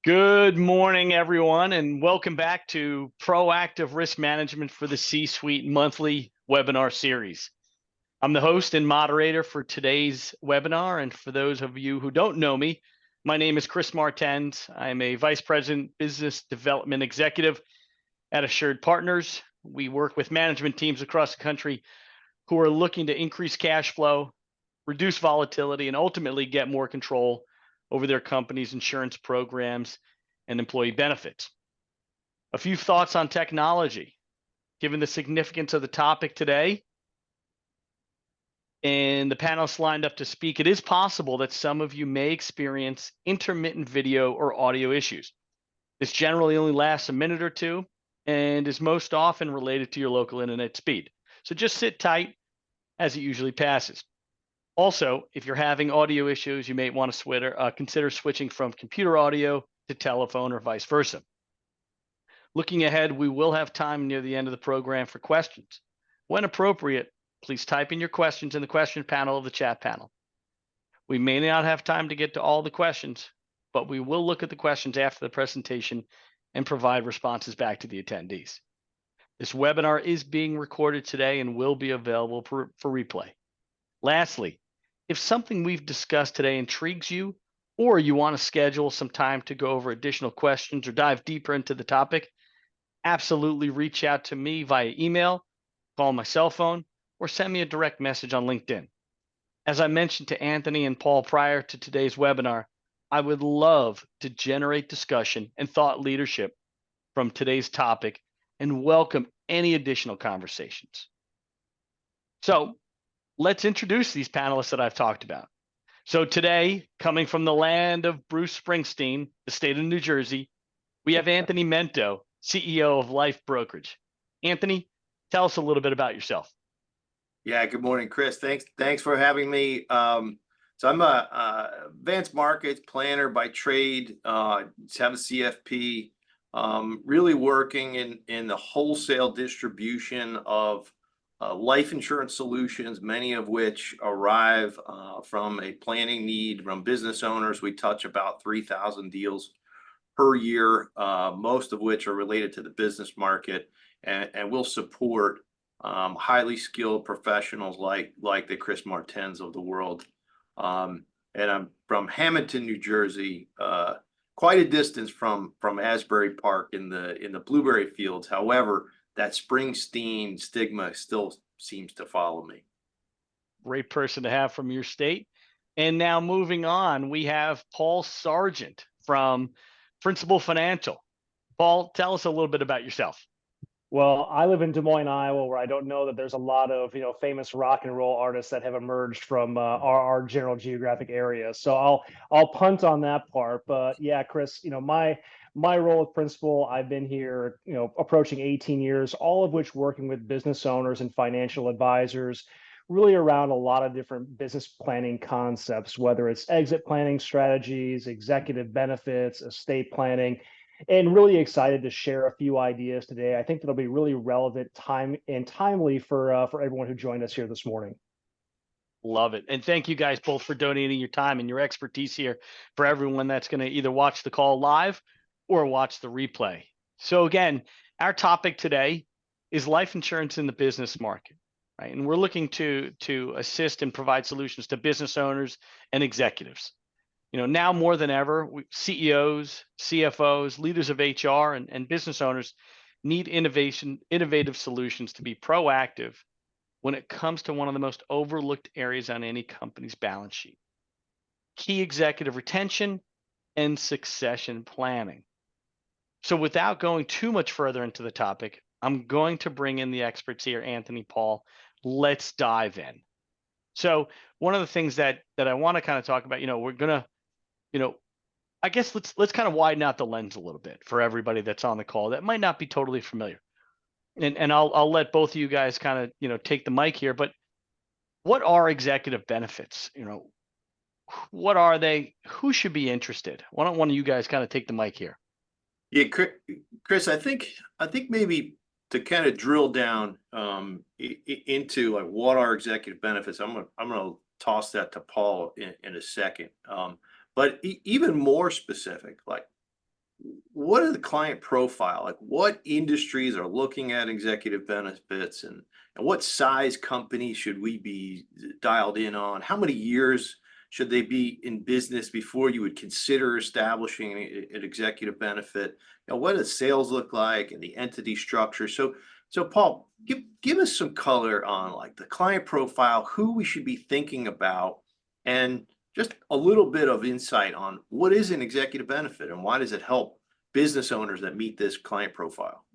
Good morning, everyone, and welcome back to Proactive Risk Management for the C-Suite monthly webinar series. I'm the host and moderator for today's webinar, and for those of you who don't know me, my name is Chris Martens. I'm a Vice President Business Development Executive at Assured Partners. We work with management teams across the country who are looking to increase cash flow, reduce volatility, and ultimately get more control over their company's insurance programs and employee benefits. A few thoughts on technology. Given the significance of the topic today and the panelists lined up to speak, it is possible that some of you may experience intermittent video or audio issues. This generally only lasts a minute or two and is most often related to your local internet speed. So just sit tight as it usually passes. Also, if you're having audio issues, you may want to consider switching from computer audio to telephone or vice versa. Looking ahead, we will have time near the end of the program for questions. When appropriate, please type in your questions in the question panel of the chat panel. We may not have time to get to all the questions, but we will look at the questions after the presentation and provide responses back to the attendees. This webinar is being recorded today and will be available for replay. Lastly, if something we've discussed today intrigues you, or you want to schedule some time to go over additional questions or dive deeper into the topic, absolutely reach out to me via email, call my cell phone, or send me a direct message on LinkedIn. As I mentioned to Anthony and Paul prior to today's webinar, I would love to generate discussion and thought leadership from today's topic and welcome any additional conversations. So let's introduce these panelists that I've talked about. So today, coming from the land of Bruce Springsteen, the state of New Jersey, we have Anthony Mento, CEO of Life Brokerage. Anthony, tell us a little bit about yourself. Yeah, good morning, Chris. Thanks for having me. So I'm a advanced markets planner by trade, have a CFP, really working in the wholesale distribution of life insurance solutions, many of which arrive from a planning need from business owners. We touch about 3,000 deals per year, most of which are related to the business market, and we'll support highly skilled professionals like the Chris Martens of the world. And I'm from Hamilton, New Jersey, quite a distance from Asbury Park in the blueberry fields. However, that Springsteen stigma still seems to follow me. Great person to have from your state. And now moving on, we have Paul Sargent from Principal Financial. Paul, tell us a little bit about yourself. Well, I live in Des Moines, Iowa, where I don't know that there's a lot of famous rock and roll artists that have emerged from our general geographic area. So I'll punt on that part. But yeah, Chris, my role with Principal, I've been here, approaching 18 years, all of which working with business owners and financial advisors, really around a lot of different business planning concepts, whether it's exit planning strategies, executive benefits, estate planning. And really excited to share a few ideas today. I think that'll be really relevant, timely for everyone who joined us here this morning. Love it. And thank you guys both for donating your time and your expertise here for everyone that's going to either watch the call live or watch the replay. So again, our topic today is life insurance in the business market, right? And we're looking to assist and provide solutions to business owners and executives. Now more than ever, CEOs, CFOs, leaders of HR, and business owners need innovative solutions to be proactive when it comes to one of the most overlooked areas on any company's balance sheet: key executive retention and succession planning. So without going too much further into the topic, I'm going to bring in the experts here, Anthony, Paul. Let's dive in. So one of the things that I want to kind of talk about, we're going to I guess let's kind of widen out the lens a little bit for everybody that's on the call that might not be totally familiar. And I'll let both of you guys kind of, take the mic here, but what are executive benefits? What are they? Who should be interested? Why don't one of you guys kind of take the mic here? Yeah, Chris, I think maybe to kind of drill down into like what are executive benefits, I'm gonna toss that to Paul in a second. But even more specific, like what are the client profile? Like what industries are looking at executive benefits, and what size companies should we be dialed in on? How many years should they be in business before you would consider establishing an executive benefit? What does sales look like and the entity structure? So Paul, give us some color on like the client profile, who we should be thinking about, and just a little bit of insight on what is an executive benefit and why does it help business owners that meet this client profile?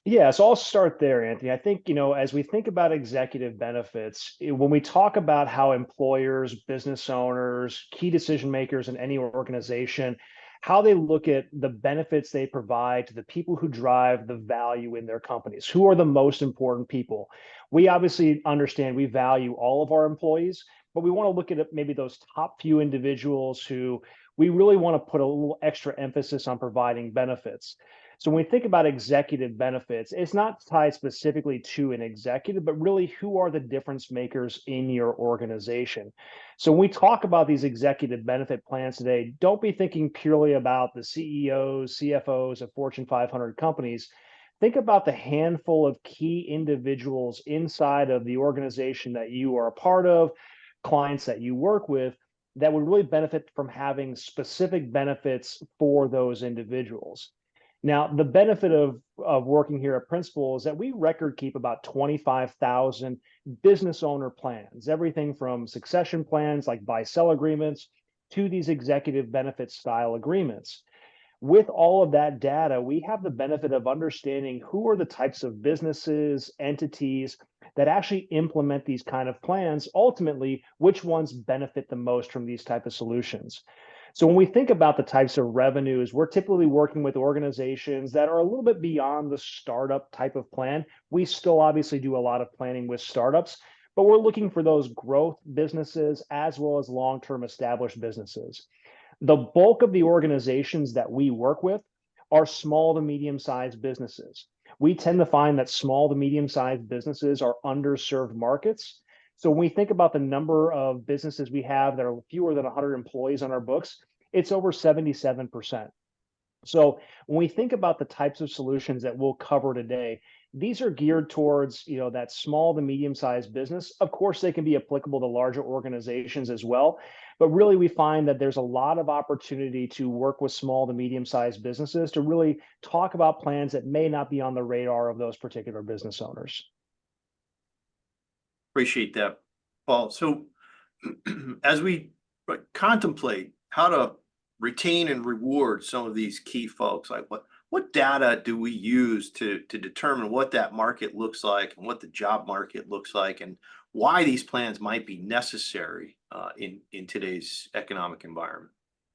Yeah, so I'll start there, Anthony. I think, as we think about executive benefits, when we talk about how employers, business owners, key decision makers in any organization, how they look at the benefits they provide to the people who drive the value in their companies, who are the most important people. We obviously understand we value all of our employees, but we want to look at maybe those top few individuals who we really want to put a little extra emphasis on providing benefits. So when we think about executive benefits, it's not tied specifically to an executive, but really who are the difference makers in your organization. So when we talk about these executive benefit plans today, don't be thinking purely about the CEOs, CFOs of Fortune 500 companies. Think about the handful of key individuals inside of the organization that you are a part of, clients that you work with, that would really benefit from having specific benefits for those individuals. Now, the benefit of working here at Principal is that we record keep about 25,000 business owner plans, everything from succession plans like buy-sell agreements to these executive benefit style agreements. With all of that data, we have the benefit of understanding who are the types of businesses, entities that actually implement these kind of plans, ultimately, which ones benefit the most from these type of solutions. So when we think about the types of revenues, we're typically working with organizations that are a little bit beyond the startup type of plan. We still obviously do a lot of planning with startups, but we're looking for those growth businesses as well as long-term established businesses. The bulk of the organizations that we work with are small to medium-sized businesses. We tend to find that small to medium-sized businesses are underserved markets. So when we think about the number of businesses we have that are fewer than 100 employees on our books, it's over 77%. So when we think about the types of solutions that we'll cover today, these are geared towards, that small to medium-sized business. Of course, they can be applicable to larger organizations as well, but really we find that there's a lot of opportunity to work with small to medium-sized businesses to really talk about plans that may not be on the radar of those particular business owners. Appreciate that, Paul. So as we contemplate how to retain and reward some of these key folks, like what data do we use to determine what that market looks like and what the job market looks like and why these plans might be necessary in today's economic environment?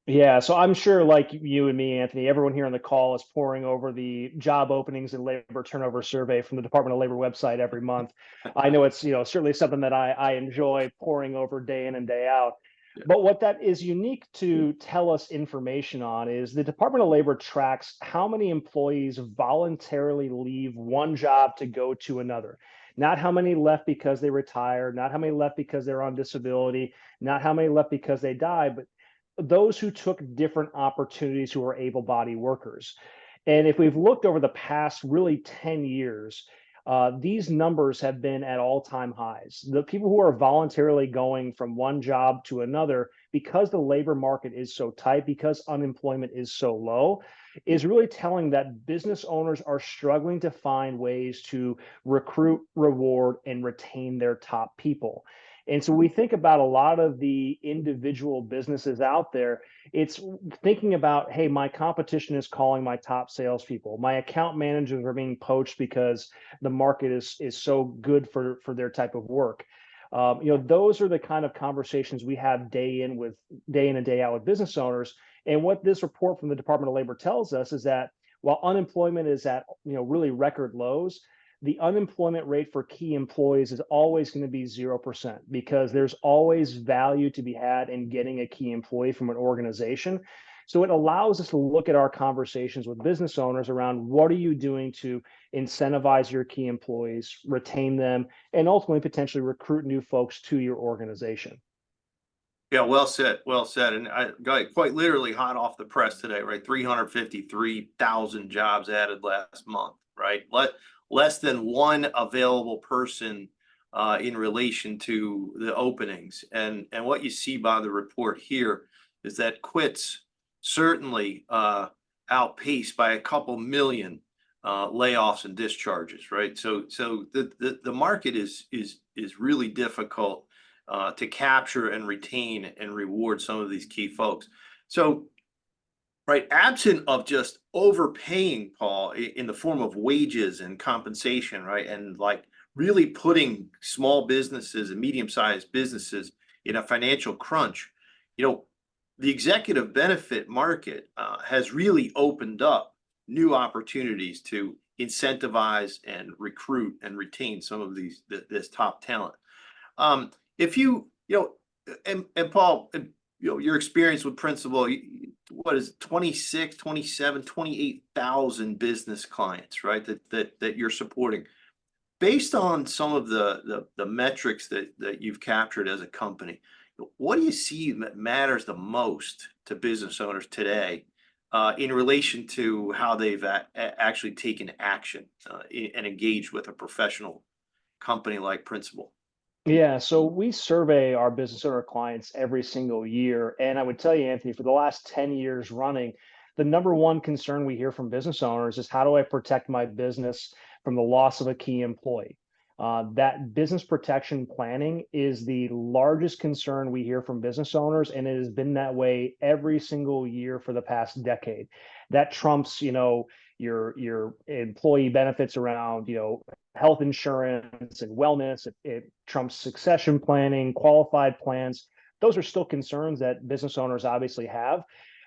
Yeah, so I'm sure, like you and me, Anthony, everyone here on the call is poring over the job openings and labor turnover survey from the Department of Labor website every month. I know it's certainly something that I enjoy poring over day in and day out. Yeah. But what that is unique to tell us information on is the Department of Labor tracks how many employees voluntarily leave one job to go to another. Not how many left because they retired, not how many left because they're on disability, not how many left because they died, but those who took different opportunities who are able-bodied workers. And if we've looked over the past really 10 years, these numbers have been at all-time highs. The people who are voluntarily going from one job to another because the labor market is so tight, because unemployment is so low, is really telling that business owners are struggling to find ways to recruit, reward, and retain their top people. And so we think about a lot of the individual businesses out there. It's thinking about, hey, my competition is calling my top salespeople. My account managers are being poached because the market is so good for their type of work. Those are the kind of conversations we have day in and day out with business owners. And what this report from the Department of Labor tells us is that while unemployment is at really record lows, the unemployment rate for key employees is always going to be 0% because there's always value to be had in getting a key employee from an organization. So it allows us to look at our conversations with business owners around what are you doing to incentivize your key employees, retain them, and ultimately potentially recruit new folks to your organization. Yeah, well said, well said. And I got quite literally hot off the press today, right? 353,000 jobs added last month, right? Less than one available person in relation to the openings. And what you see by the report here is that quits certainly outpaced by a couple million layoffs and discharges, right? So the market is really difficult to capture and retain and reward some of these key folks. So, right, absent of just overpaying, Paul, in the form of wages and compensation, right, and like really putting small businesses and medium-sized businesses in a financial crunch, you know, the executive benefit market has really opened up new opportunities to incentivize and recruit and retain some of this top talent. If and Paul, your experience with Principal, what is it, 26, 27, 28,000 business clients, right? That you're supporting. Based on some of the metrics that you've captured as a company, what do you see that matters the most to business owners today in relation to how they've actually taken action and engaged with a professional company like Principal? Yeah, so we survey our business owner clients every single year. And I would tell you, Anthony, for the last 10 years running, the number one concern we hear from business owners is how do I protect my business from the loss of a key employee? That business protection planning is the largest concern we hear from business owners, and it has been that way every single year for the past decade. That trumps, your employee benefits around, health insurance and wellness. It trumps succession planning, qualified plans. Those are still concerns that business owners obviously have.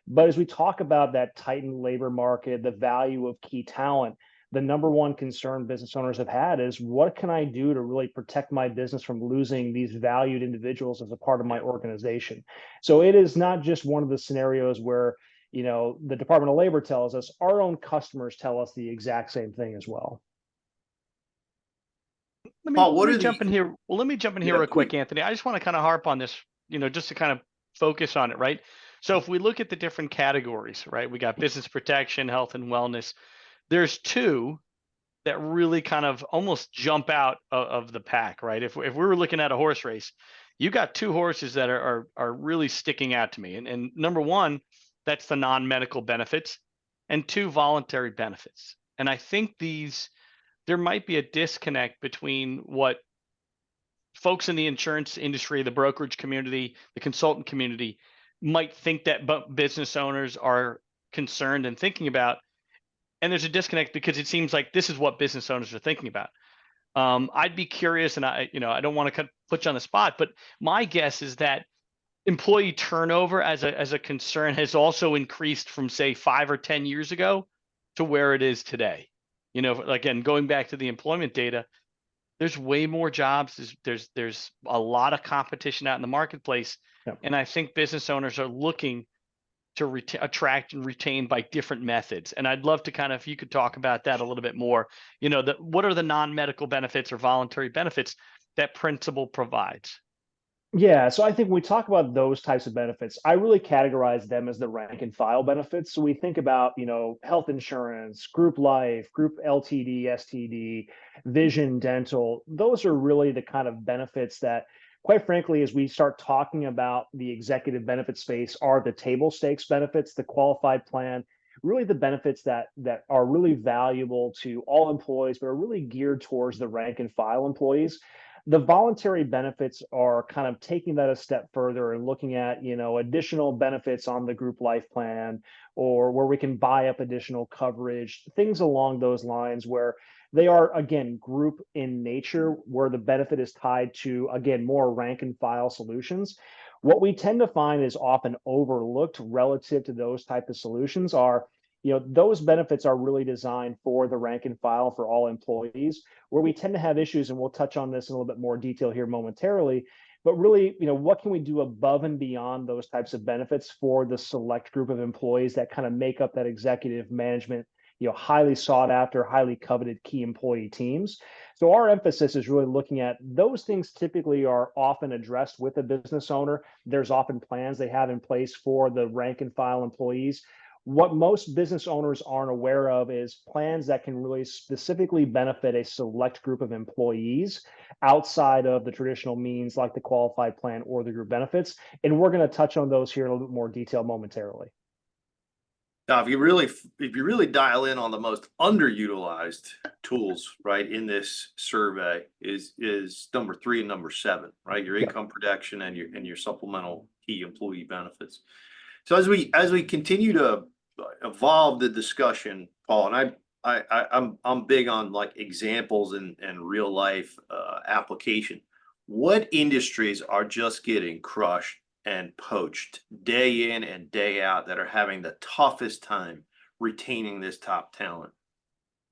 But as we talk about that tightened labor market, the value of key talent, the number one concern business owners have had is what can I do to really protect my business from losing these valued individuals as a part of my organization? So it is not just one of the scenarios where, the Department of Labor tells us, our own customers tell us the exact same thing as well. Paul, Let what me are jump the in here. Well, let me jump in here yeah, real quick, please. Anthony. I just want to kind of harp on this, just to kind of focus on it, right? So if we look at the different categories, right, we got business protection, health and wellness. There's two that really kind of almost jump out of the pack, right? If we were looking at a horse race, you got two horses that are really sticking out to me. And number one, that's the non-medical benefits, and two, voluntary benefits. And I think there might be a disconnect between what folks in the insurance industry, the brokerage community, the consultant community might think that business owners are concerned and thinking about. And there's a disconnect because it seems like this is what business owners are thinking about. I'd be curious, and I don't want to put you on the spot, but my guess is that employee turnover as a concern has also increased from, say, 5 or 10 years ago to where it is today. Again, going back to the employment data, there's way more jobs. There's a lot of competition out in the marketplace, Yep. and I think business owners are looking to attract and retain by different methods. And I'd love to if you could talk about that a little bit more. What are the non-medical benefits or voluntary benefits that Principal provides? Yeah, so I think when we talk about those types of benefits, I really categorize them as the rank and file benefits. So we think about, health insurance, group life, group LTD, STD, vision, dental. Those are really the kind of benefits that, quite frankly, as we start talking about the executive benefit space, are the table stakes benefits, the qualified plan, really the benefits that are really valuable to all employees, but are really geared towards the rank and file employees. The voluntary benefits are kind of taking that a step further and looking at, additional benefits on the group life plan, or where we can buy up additional coverage, things along those lines where they are, again, group in nature, where the benefit is tied to, again, more rank and file solutions. What we tend to find is often overlooked relative to those type of solutions are, those benefits are really designed for the rank and file for all employees. Where we tend to have issues, and we'll touch on this in a little bit more detail here momentarily, but really, what can we do above and beyond those types of benefits for the select group of employees that kind of make up that executive management, highly sought after, highly coveted key employee teams. So our emphasis is really looking at those things. Typically are often addressed with a business owner. There's often plans they have in place for the rank and file employees. What most business owners aren't aware of is plans that can really specifically benefit a select group of employees outside of the traditional means like the qualified plan or the group benefits. And we're going to touch on those here in a little bit more detail momentarily. Now, if you really dial in on the most underutilized tools, right, in this survey is number 3 and number 7, right? Your income protection and your supplemental key employee benefits. So as we continue to evolve the discussion, Paul, and I'm big on like examples and real life application. What industries are just getting crushed and poached day in and day out that are having the toughest time retaining this top talent?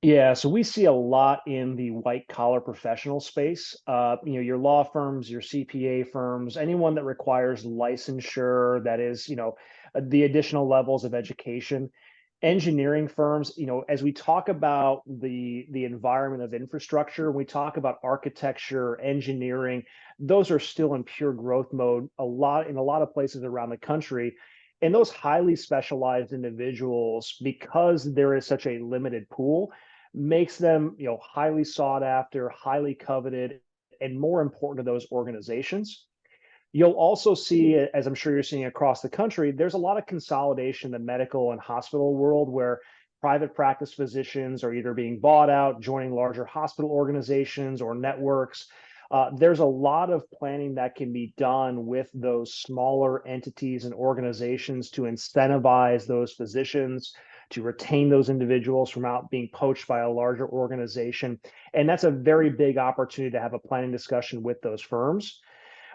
Yeah, so we see a lot in the white collar professional space. Your law firms, your CPA firms, anyone that requires licensure, that is, the additional levels of education. Engineering firms, as we talk about the environment of infrastructure, we talk about architecture, engineering, those are still in pure growth mode in a lot of places around the country. And those highly specialized individuals, because there is such a limited pool, makes them, highly sought after, highly coveted, and more important to those organizations. You'll also see, as I'm sure you're seeing across the country, there's a lot of consolidation in the medical and hospital world where private practice physicians are either being bought out, joining larger hospital organizations or networks. There's a lot of planning that can be done with those smaller entities and organizations to incentivize those physicians, to retain those individuals from out being poached by a larger organization. And that's a very big opportunity to have a planning discussion with those firms.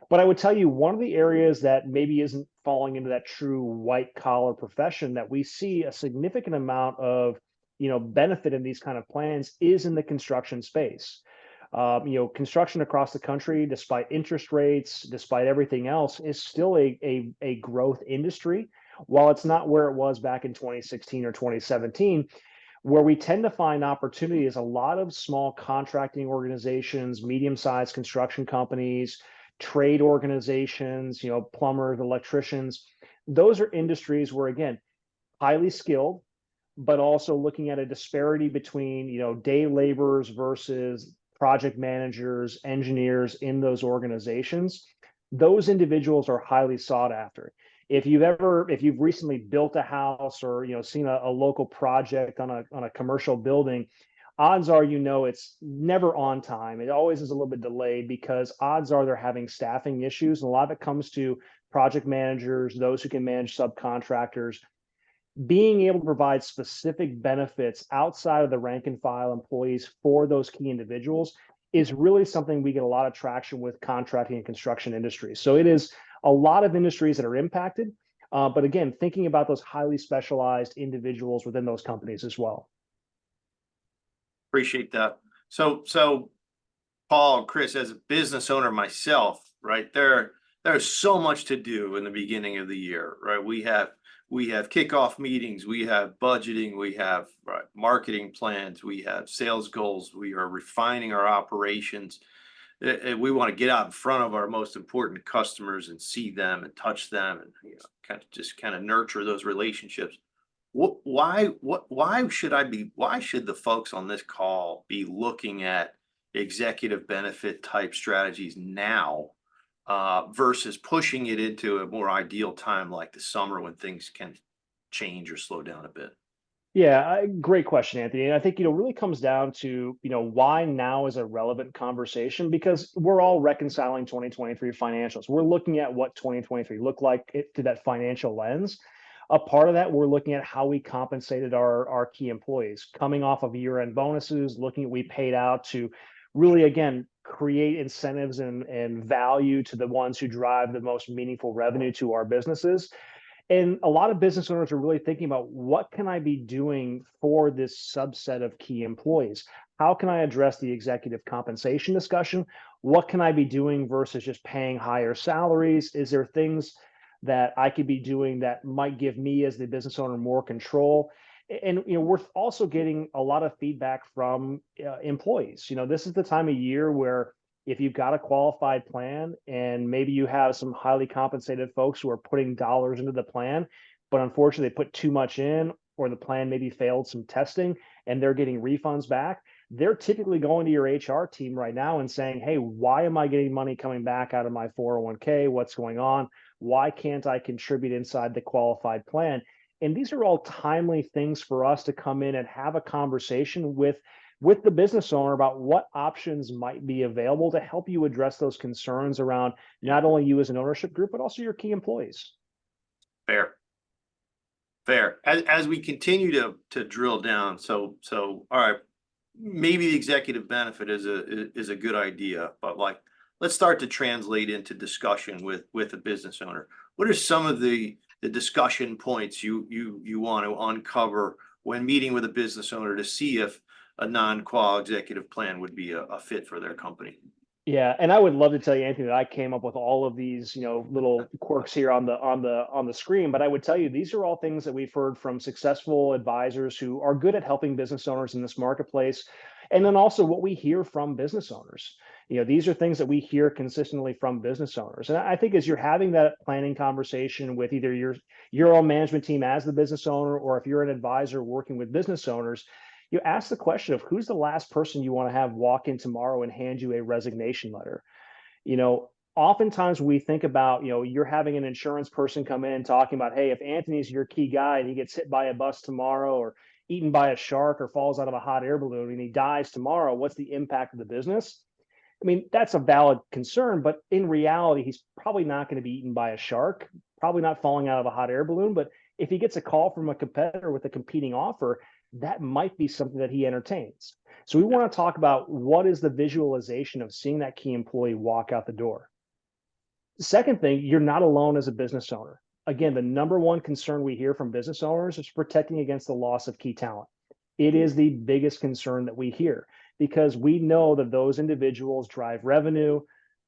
But I would tell you, one of the areas that maybe isn't falling into that true white collar profession that we see a significant amount of, benefit in these kind of plans is in the construction space. Construction across the country, despite interest rates, despite everything else, is still a growth industry. While it's not where it was back in 2016 or 2017, where we tend to find opportunity is a lot of small contracting organizations, medium-sized construction companies, trade organizations, plumbers, electricians. Those are industries where, again, highly skilled, but also looking at a disparity between, day laborers versus project managers, engineers in those organizations. Those individuals are highly sought after. If you've recently built a house or seen a local project on a commercial building, odds are it's never on time. It always is a little bit delayed because odds are they're having staffing issues. And a lot of it comes to project managers, those who can manage subcontractors. Being able to provide specific benefits outside of the rank and file employees for those key individuals is really something we get a lot of traction with contracting and construction industries. So it is a lot of industries that are impacted. But again, thinking about those highly specialized individuals within those companies as well. Appreciate that. So Paul, Chris, as a business owner myself, right, there's so much to do in the beginning of the year, right? We have kickoff meetings, we have budgeting, we have marketing plans, we have sales goals, we are refining our operations. We want to get out in front of our most important customers and see them and touch them and kind of nurture those relationships. Why should the folks on this call be looking at executive benefit type strategies now versus pushing it into a more ideal time like the summer when things can change or slow down a bit? Yeah, great question, Anthony. And I think, really comes down to, why now is a relevant conversation because we're all reconciling 2023 financials. We're looking at what 2023 looked like through that financial lens. A part of that, we're looking at how we compensated our key employees coming off of year-end bonuses, looking at we paid out to really, again, create incentives and value to the ones who drive the most meaningful revenue to our businesses. And a lot of business owners are really thinking about what can I be doing for this subset of key employees? How can I address the executive compensation discussion? What can I be doing versus just paying higher salaries? Is there things that I could be doing that might give me as the business owner more control? And we're also getting a lot of feedback from employees. This is the time of year where if you've got a qualified plan and maybe you have some highly compensated folks who are putting dollars into the plan, but unfortunately they put too much in, or the plan maybe failed some testing and they're getting refunds back, they're typically going to your HR team right now and saying, hey, why am I getting money coming back out of my 401k? What's going on? Why can't I contribute inside the qualified plan? And these are all timely things for us to come in and have a conversation with the business owner about what options might be available to help you address those concerns around not only you as an ownership group, but also your key employees. Fair. As we continue to drill down, so all right, maybe the executive benefit is a good idea, but like, let's start to translate into discussion with a business owner. What are some of the discussion points you want to uncover when meeting with a business owner to see if a non-qual executive plan would be a fit for their company? Yeah, and I would love to tell you, Anthony, that I came up with all of these, little quirks here on the screen. But I would tell you, these are all things that we've heard from successful advisors who are good at helping business owners in this marketplace, and then also what we hear from business owners. These are things that we hear consistently from business owners. And I think as you're having that planning conversation with either your own management team as the business owner, or if you're an advisor working with business owners, you ask the question of who's the last person you want to have walk in tomorrow and hand you a resignation letter. Oftentimes we think about, you're having an insurance person come in talking about, hey, if Anthony's your key guy and he gets hit by a bus tomorrow, or eaten by a shark, or falls out of a hot air balloon and he dies tomorrow, what's the impact of the business? I mean, that's a valid concern, but in reality, he's probably not going to be eaten by a shark, probably not falling out of a hot air balloon. But if he gets a call from a competitor with a competing offer, that might be something that he entertains. So we want to talk about what is the visualization of seeing that key employee walk out the door. The second thing, you're not alone as a business owner. Again, the number one concern we hear from business owners is protecting against the loss of key talent. It is the biggest concern that we hear, because we know that those individuals drive revenue,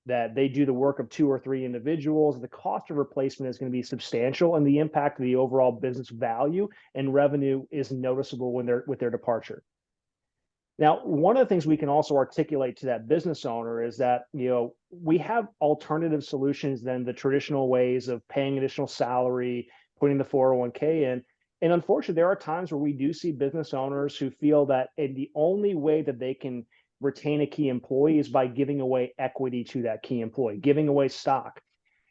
that they do the work of 2 or 3 individuals. The cost of replacement is going to be substantial, and the impact of the overall business value and revenue is noticeable with their departure. Now, one of the things we can also articulate to that business owner is that, we have alternative solutions than the traditional ways of paying additional salary, putting the 401k in. And unfortunately, there are times where we do see business owners who feel that the only way that they can retain a key employee is by giving away equity to that key employee, giving away stock.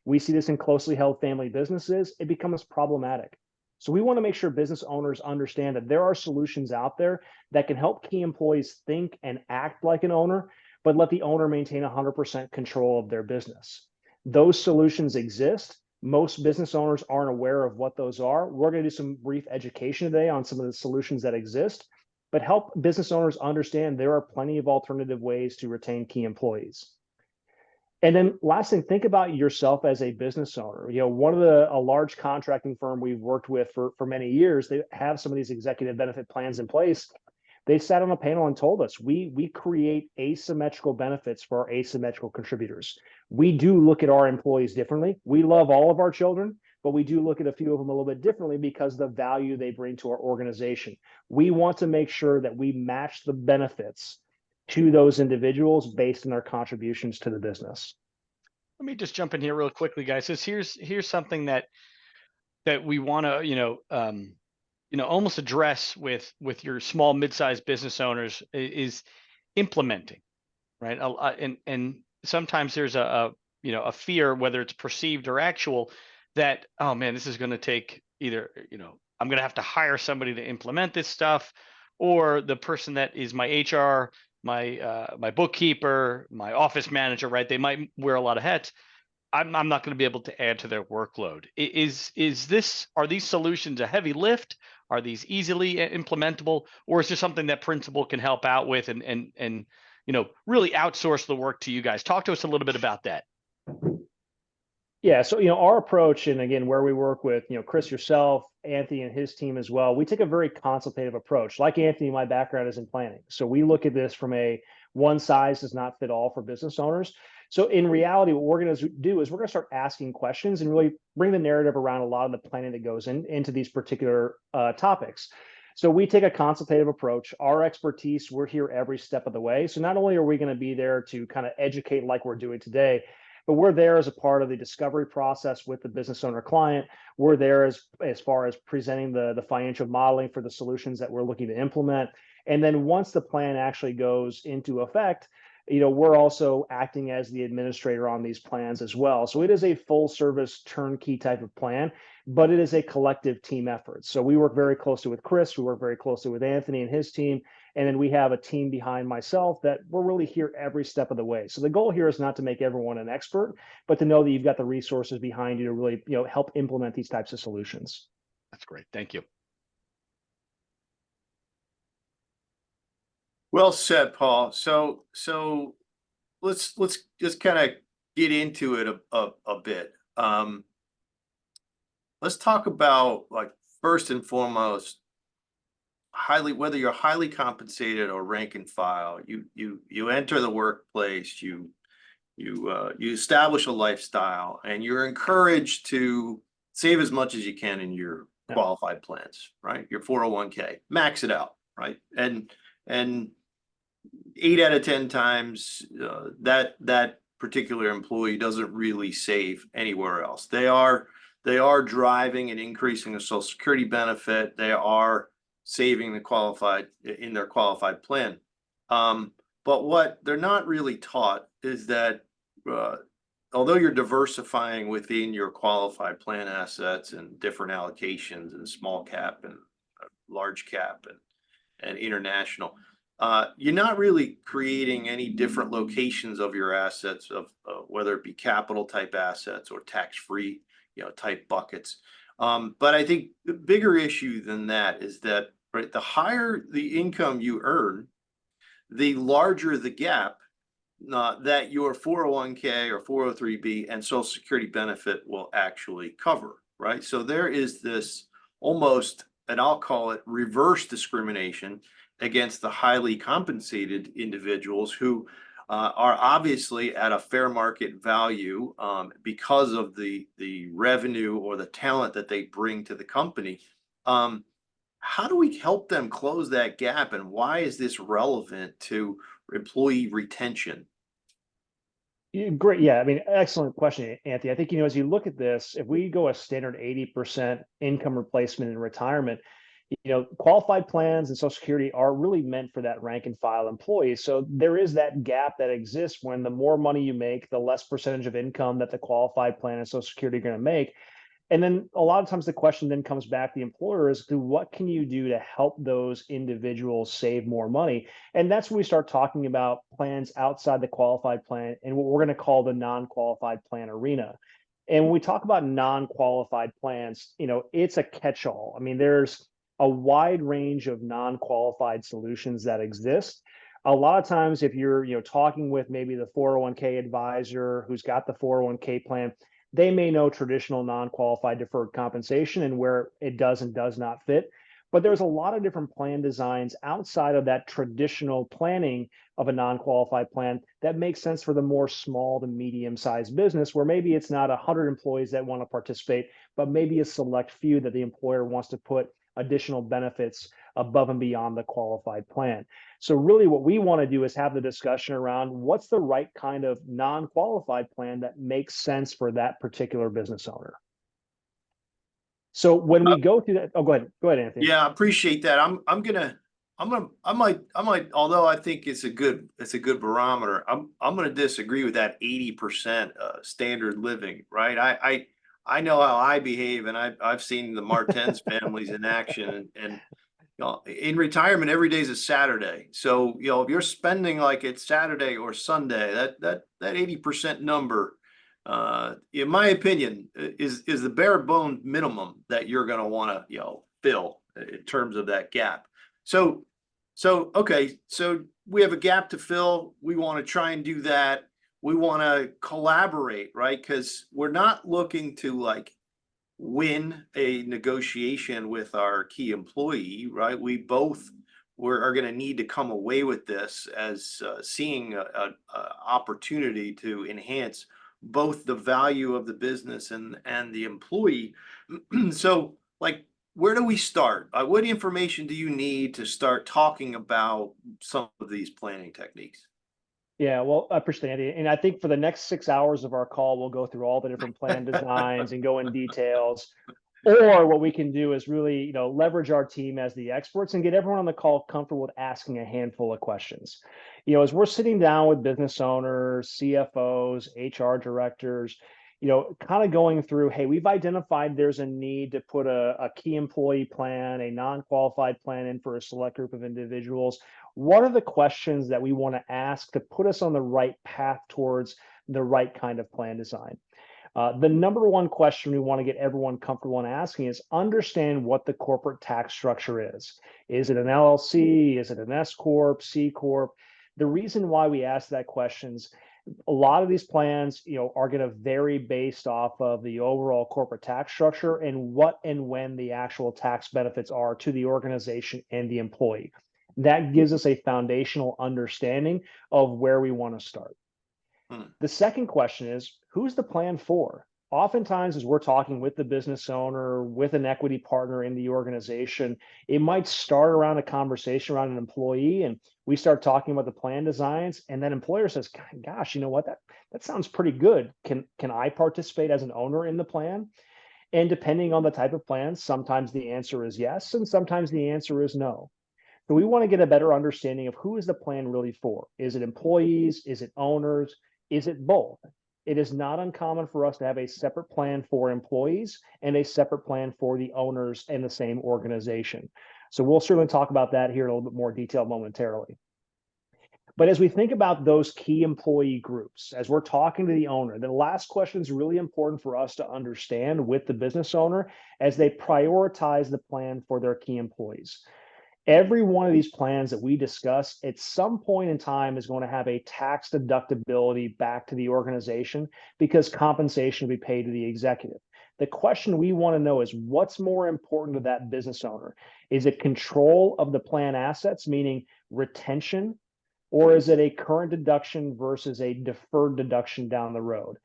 We see this in closely held family businesses. It becomes problematic. So we want to make sure business owners understand that there are solutions out there that can help key employees think and act like an owner, but let the owner maintain 100% control of their business. Those solutions exist. Most business owners aren't aware of what those are. We're going to do some brief education today on some of the solutions that exist, but help business owners understand there are plenty of alternative ways to retain key employees. And then last thing, think about yourself as a business owner. One of a large contracting firm we've worked with for many years, they have some of these executive benefit plans in place. They sat on a panel and told us, we create asymmetrical benefits for our asymmetrical contributors. We do look at our employees differently. We love all of our children, but we do look at a few of them a little bit differently because of the value they bring to our organization. We want to make sure that we match the benefits to those individuals based on their contributions to the business. Let me just jump in here real quickly, guys. So here's something that we want to almost address with your small mid-sized business owners is implementing, right? And sometimes there's a fear, whether it's perceived or actual, that, oh man, this is going to take either I'm going to have to hire somebody to implement this stuff, or the person that is my HR, my bookkeeper, my office manager, right? They might wear a lot of hats. I'm not going to be able to add to their workload. Are these solutions a heavy lift? Are these easily implementable, or is there something that principal can help out with and really outsource the work to you guys? Talk to us a little bit about that. Yeah, so our approach, and again, where we work with Chris, yourself, Anthony, and his team as well, we take a very consultative approach. Like Anthony, my background is in planning, so we look at this from a one size does not fit all for business owners. So in reality, what we're going to do is we're going to start asking questions and really bring the narrative around a lot of the planning that goes into these particular topics. So we take a consultative approach. Our expertise, we're here every step of the way. So not only are we going to be there to kind of educate like we're doing today, but we're there as a part of the discovery process with the business owner client. We're there as far as presenting the financial modeling for the solutions that we're looking to implement. And then once the plan actually goes into effect, we're also acting as the administrator on these plans as well. So it is a full service turnkey type of plan, but it is a collective team effort. So we work very closely with Chris, we work very closely with Anthony and his team, and then we have a team behind myself that we're really here every step of the way. So the goal here is not to make everyone an expert, but to know that you've got the resources behind you to really, help implement these types of solutions. That's great. Thank you. Well said, Paul. So let's just kind of get into it a bit. Let's talk about, like, first and foremost, whether you're highly compensated or rank and file. You enter the workplace, you establish a lifestyle, and you're encouraged to save as much as you can in your qualified plans, right? Your 401k, max it out, right? And 8 out of 10 times, that particular employee doesn't really save anywhere else. They are driving and increasing the Social Security benefit. They are saving in their qualified plan. But what they're not really taught is that although you're diversifying within your qualified plan assets and different allocations and small cap and large cap and international, you're not really creating any different locations of your assets, of whether it be capital type assets or tax-free, type buckets. But I think the bigger issue than that is that, right, the higher the income you earn, the larger the gap that your 401k or 403b and Social Security benefit will actually cover, right? So there is this almost, and I'll call it, reverse discrimination against the highly compensated individuals who are obviously at a fair market value because of the revenue or the talent that they bring to the company. How do we help them close that gap, and why is this relevant to employee retention? Great. Yeah. I mean, excellent question, Anthony. I think, as you look at this, if we go a standard 80% income replacement in retirement, qualified plans and Social Security are really meant for that rank and file employee. So there is that gap that exists when the more money you make, the less percentage of income that the qualified plan and Social Security are going to make. And then a lot of times the question then comes back to the employer is, what can you do to help those individuals save more money? And that's when we start talking about plans outside the qualified plan and what we're going to call the non-qualified plan arena. And when we talk about non-qualified plans, it's a catch-all. I mean, there's a wide range of non-qualified solutions that exist. A lot of times, if you're talking with maybe the 401k advisor who's got the 401k plan, they may know traditional non-qualified deferred compensation and where it does and does not fit. But there's a lot of different plan designs outside of that traditional planning of a non-qualified plan that makes sense for the more small to medium-sized business, where maybe it's not 100 employees that want to participate, but maybe a select few that the employer wants to put additional benefits above and beyond the qualified plan. So really what we want to do is have the discussion around what's the right kind of non-qualified plan that makes sense for that particular business owner. So when we go through that, go ahead, Anthony. Yeah, I appreciate that. I might, although I think it's a good barometer, I'm gonna disagree with that 80% standard living, right? I know how I behave, and I've seen the Martens families in action, and in retirement, every day is a Saturday. So, if you're spending like it's Saturday or Sunday, that 80% number, in my opinion, is the bare bone minimum that you're going to want to, fill in terms of that gap. So okay, so we have a gap to fill. We want to try and do that. We want to collaborate, right? Because we're not looking to win a negotiation with our key employee, right? We both are going to need to come away with this as seeing a opportunity to enhance both the value of the business and the employee. So where do we start? What information do you need to start talking about some of these planning techniques? Yeah, well, I appreciate it, Andy. And I think for the next 6 hours of our call, we'll go through all the different plan designs and go in details. Or what we can do is really, leverage our team as the experts and get everyone on the call comfortable with asking a handful of questions. As we're sitting down with business owners, CFOs, HR directors, kind of going through, hey, we've identified there's a need to put a key employee plan, a non-qualified plan in for a select group of individuals. What are the questions that we want to ask to put us on the right path towards the right kind of plan design? The number one question we want to get everyone comfortable in asking is understand what the corporate tax structure is. Is it an LLC? Is it an S Corp, C Corp? The reason why we ask that questions, a lot of these plans, are going to vary based off of the overall corporate tax structure and what and when the actual tax benefits are to the organization and the employee. That gives us a foundational understanding of where we want to start. The second question is, who's the plan for? Oftentimes, as we're talking with the business owner, with an equity partner in the organization, it might start around a conversation around an employee, and we start talking about the plan designs, and that employer says, gosh, you know what, that sounds pretty good. Can I participate as an owner in the plan? And depending on the type of plan, sometimes the answer is yes, and sometimes the answer is no. So we want to get a better understanding of who is the plan really for. Is it employees? Is it owners? Is it both? It is not uncommon for us to have a separate plan for employees and a separate plan for the owners in the same organization. So we'll certainly talk about that here in a little bit more detail momentarily. But as we think about those key employee groups, as we're talking to the owner, the last question is really important for us to understand with the business owner as they prioritize the plan for their key employees. Every one of these plans that we discuss at some point in time is going to have a tax deductibility back to the organization because compensation will be paid to the executive. The question we want to know is what's more important to that business owner? Is it control of the plan assets, meaning retention, or is it a current deduction versus a deferred deduction down the road?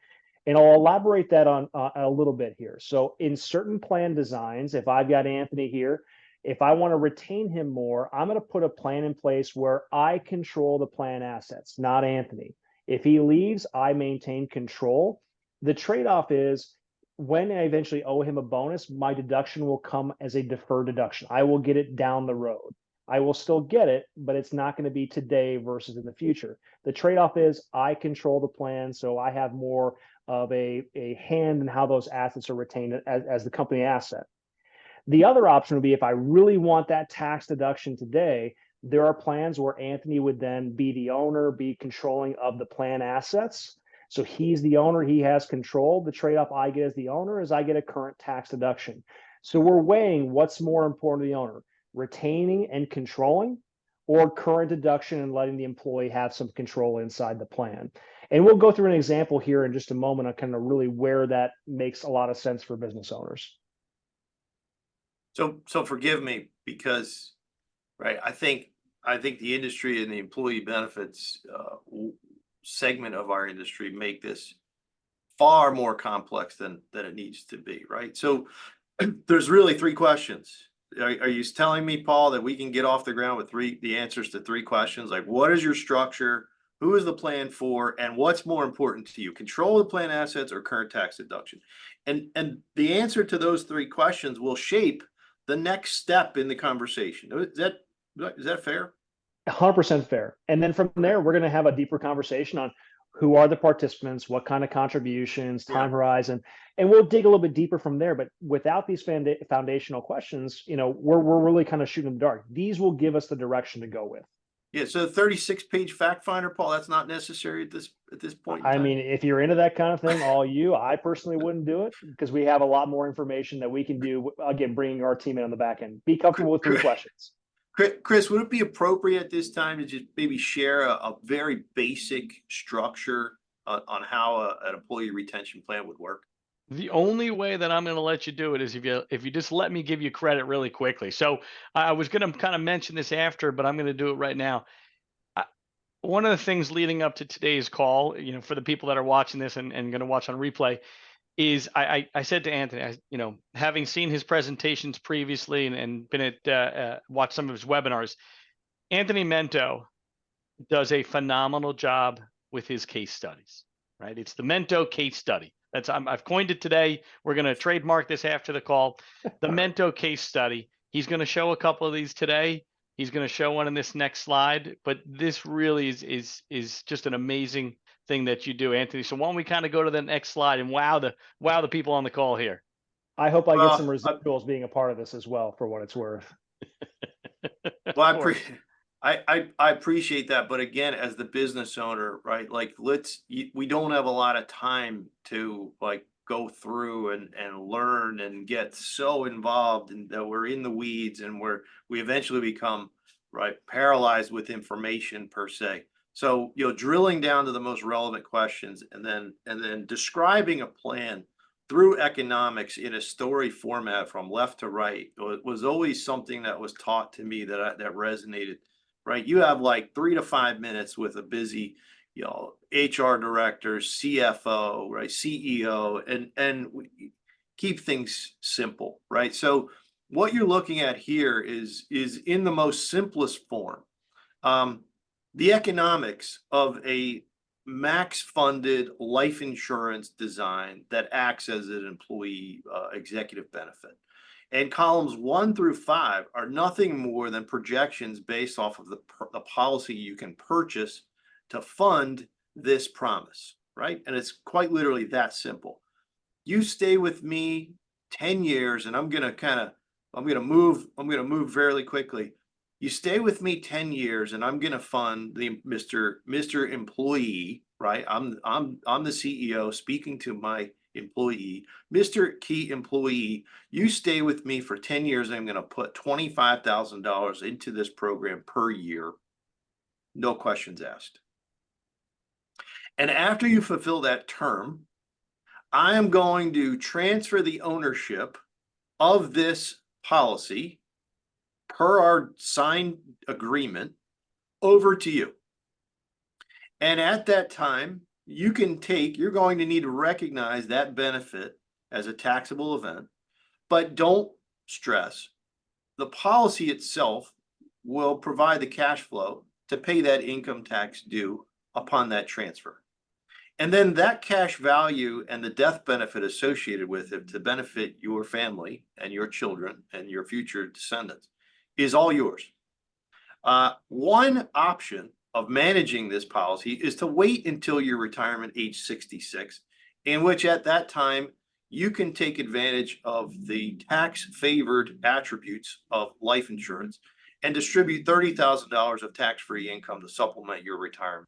And I'll elaborate that on a little bit here. So in certain plan designs, if I've got Anthony here, if I want to retain him more, I'm going to put a plan in place where I control the plan assets, not Anthony. If he leaves, I maintain control. The trade-off is when I eventually owe him a bonus, my deduction will come as a deferred deduction. I will get it down the road. I will still get it, but it's not going to be today versus in the future. The trade-off is I control the plan, so I have more of a hand in how those assets are retained as the company asset. The other option would be if I really want that tax deduction today, there are plans where Anthony would then be the owner, be controlling of the plan assets. So he's the owner, he has control. The trade-off I get as the owner is I get a current tax deduction. So we're weighing what's more important to the owner, retaining and controlling, or current deduction and letting the employee have some control inside the plan. And we'll go through an example here in just a moment on kind of really where that makes a lot of sense for business owners. So forgive me because, right, I think the industry and the employee benefits segment of our industry make this far more complex than it needs to be, right? So there's really three questions. Are you telling me, Paul, that we can get off the ground with the answers to three questions? Like, what is your structure? Who is the plan for? And what's more important to you? Control of the plan assets or current tax deduction? And the answer to those three questions will shape the next step in the conversation. Is that fair? 100% fair. And then from there, we're going to have a deeper conversation on who are the participants, what kind of contributions, time horizon, and we'll dig a little bit deeper from there. But without these foundational questions, we're really kind of shooting in the dark. These will give us the direction to go with. Yeah. So the 36-page fact finder, Paul, that's not necessary at this point in time. I mean, if you're into that kind of thing, I personally wouldn't do it because we have a lot more information that we can do. Again, bringing our team in on the back end. Be comfortable with three questions. Chris, would it be appropriate at this time to just maybe share a very basic structure on how an employee retention plan would work? The only way that I'm going to let you do it is if you just let me give you credit really quickly. So I was going to kind of mention this after, but I'm going to do it right now. One of the things leading up to today's call, for the people that are watching this and going to watch on replay, is I said to Anthony, having seen his presentations previously and been at watched some of his webinars, Anthony Mento does a phenomenal job with his case studies, right? It's the Mento case study. I've coined it today. We're going to trademark this after the call. The Mento case study. He's going to show a couple of these today. He's going to show one in this next slide, but this really is just an amazing thing that you do, Anthony. So why don't we kind of go to the next slide and wow the people on the call here. I hope I get some Well, residuals being a part of this as well, for what it's worth. Well, I appreciate that, but again, as the business owner, right? Like, we don't have a lot of time to like go through and learn and get so involved, and that we're in the weeds, and we eventually become right paralyzed with information per se. So, drilling down to the most relevant questions, and then describing a plan through economics in a story format from left to right was always something that was taught to me that resonated, right? You have like 3 to 5 minutes with a busy, HR director, CFO, right? CEO, and keep things simple, right? So what you're looking at here is in the most simplest form. The economics of a max funded life insurance design that acts as an employee executive benefit. And columns 1 through 5 are nothing more than projections based off of the policy you can purchase to fund this promise, right? And it's quite literally that simple. You stay with me 10 years, and I'm going to move fairly quickly. You stay with me 10 years, and I'm going to fund the Mr. Employee, right? I'm the CEO speaking to my employee, Mr. Key Employee. You stay with me for 10 years. And I'm going to put $25,000 into this program per year. No questions asked. And after you fulfill that term, I am going to transfer the ownership of this policy per our signed agreement over to you. And at that time, you're going to need to recognize that benefit as a taxable event, but don't stress. The policy itself will provide the cash flow to pay that income tax due upon that transfer. And then that cash value and the death benefit associated with it to benefit your family and your children and your future descendants is all yours. One option of managing this policy is to wait until your retirement age 66, in which at that time you can take advantage of the tax favored attributes of life insurance and distribute $30,000 of tax-free income to supplement your retirement.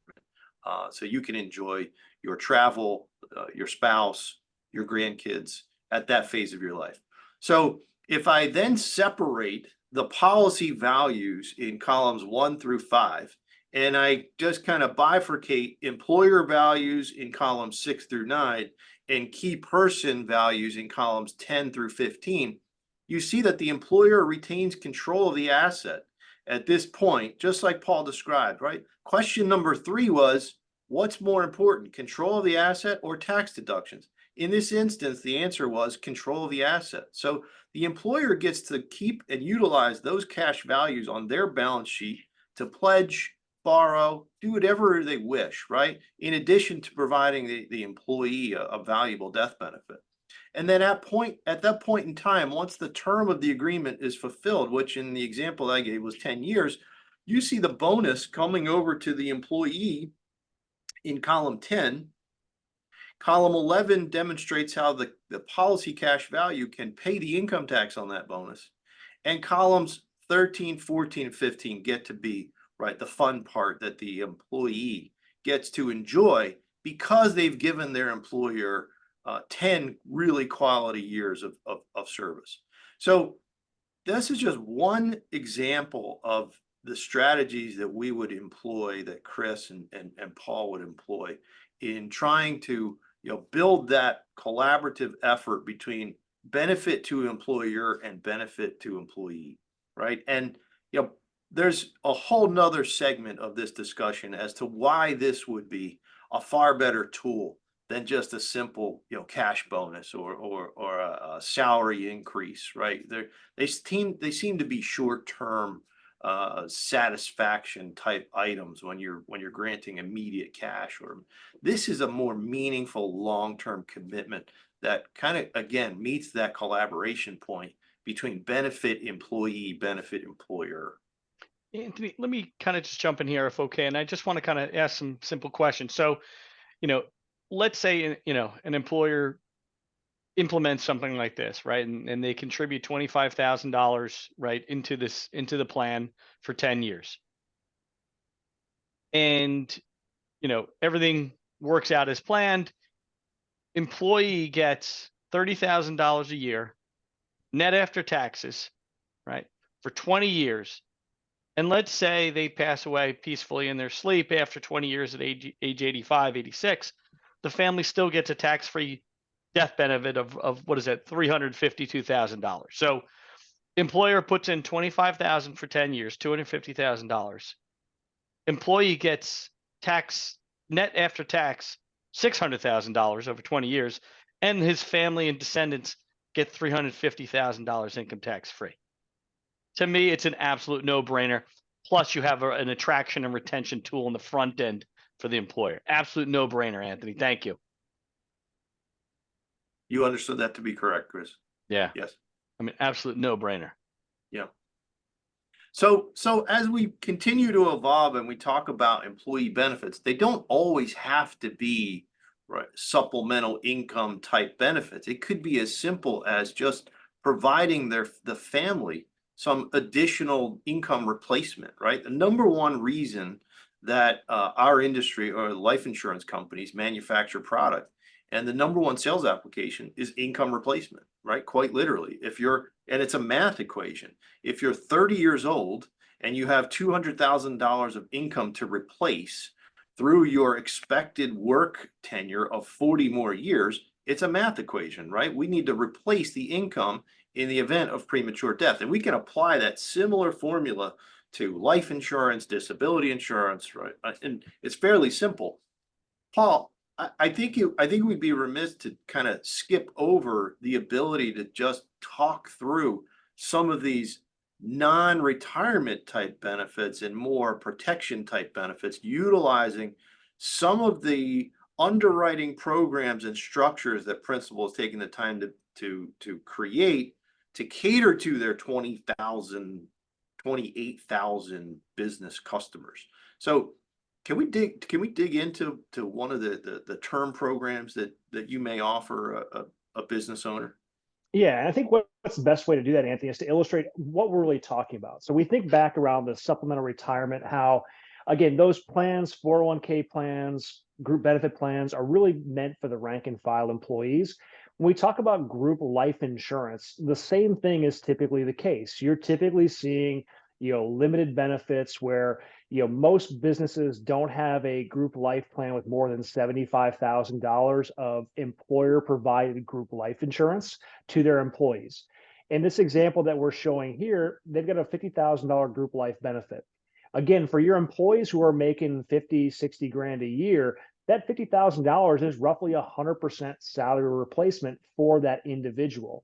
So you can enjoy your travel, your spouse, your grandkids at that phase of your life. So if I then separate the policy values in columns 1 through 5, and I just kind of bifurcate employer values in columns 6 through 9 and key person values in columns 10 through 15, you see that the employer retains control of the asset at this point, just like Paul described, right? Question number 3 was, what's more important, control of the asset or tax deductions? In this instance, the answer was control of the asset. So the employer gets to keep and utilize those cash values on their balance sheet to pledge, borrow, do whatever they wish, right? In addition to providing the employee a valuable death benefit. And then at that point in time, once the term of the agreement is fulfilled, which in the example I gave was 10 years, you see the bonus coming over to the employee in column 10. Column 11 demonstrates how the policy cash value can pay the income tax on that bonus. And columns 13, 14, and 15 get to be, right, the fun part that the employee gets to enjoy because they've given their employer 10 really quality years of service. So this is just one example of the strategies that we would employ, that Chris and Paul would employ in trying to build that collaborative effort between benefit to employer and benefit to employee, right? And there's a whole nother segment of this discussion as to why this would be a far better tool than just a simple, cash bonus or a salary increase, right? They seem to be short-term satisfaction type items when you're granting immediate cash. Or this is a more meaningful long-term commitment that kind of again meets that collaboration point between benefit employee, benefit employer. Anthony, let me kind of just jump in here if okay. And I just want to kind of ask some simple questions. So, you know, let's say, an employer implements something like this, right? And they contribute $25,000, right, into the plan for 10 years. And, everything works out as planned. Employee gets $30,000 a year, net after taxes, right, for 20 years. And let's say they pass away peacefully in their sleep after 20 years at age 85, 86, the family still gets a tax-free death benefit of what is that, $352,000. So employer puts in $25,000 for 10 years, $250,000. Employee gets tax net after tax $600,000 over 20 years, and his family and descendants get $350,000 income tax free. To me, it's an absolute no-brainer. Plus, you have an attraction and retention tool in the front end for the employer. Absolute no-brainer, Anthony. Thank you. You understood that to be correct, Chris? Yeah. Yes. I mean, absolute no-brainer. Yeah. So as we continue to evolve and we talk about employee benefits, they don't always have to be supplemental income type benefits. It could be as simple as just providing the family some additional income replacement, right? The number one reason that our industry or life insurance companies manufacture product, and the number one sales application is income replacement, right? Quite literally, and it's a math equation. If you're 30 years old and you have $200,000 of income to replace through your expected work tenure of 40 more years, it's a math equation, right? We need to replace the income in the event of premature death. And we can apply that similar formula to life insurance, disability insurance, right? And it's fairly simple. Paul, I think we'd be remiss to kind of skip over the ability to just talk through some of these non-retirement type benefits and more protection type benefits, utilizing some of the underwriting programs and structures that Principal has taken the time to create to cater to their 28,000 business customers. So can we dig into one of the term programs that you may offer a business owner? Yeah, and I think what's the best way to do that, Anthony, is to illustrate what we're really talking about. So we think back around the supplemental retirement, how, again, those plans, 401k plans, group benefit plans are really meant for the rank and file employees. When we talk about group life insurance, the same thing is typically the case. You're typically seeing, limited benefits where, most businesses don't have a group life plan with more than $75,000 of employer provided group life insurance to their employees. In this example that we're showing here, they've got a $50,000 group life benefit. Again, for your employees who are making 50, 60 grand a year, that $50,000 is roughly 100% salary replacement for that individual.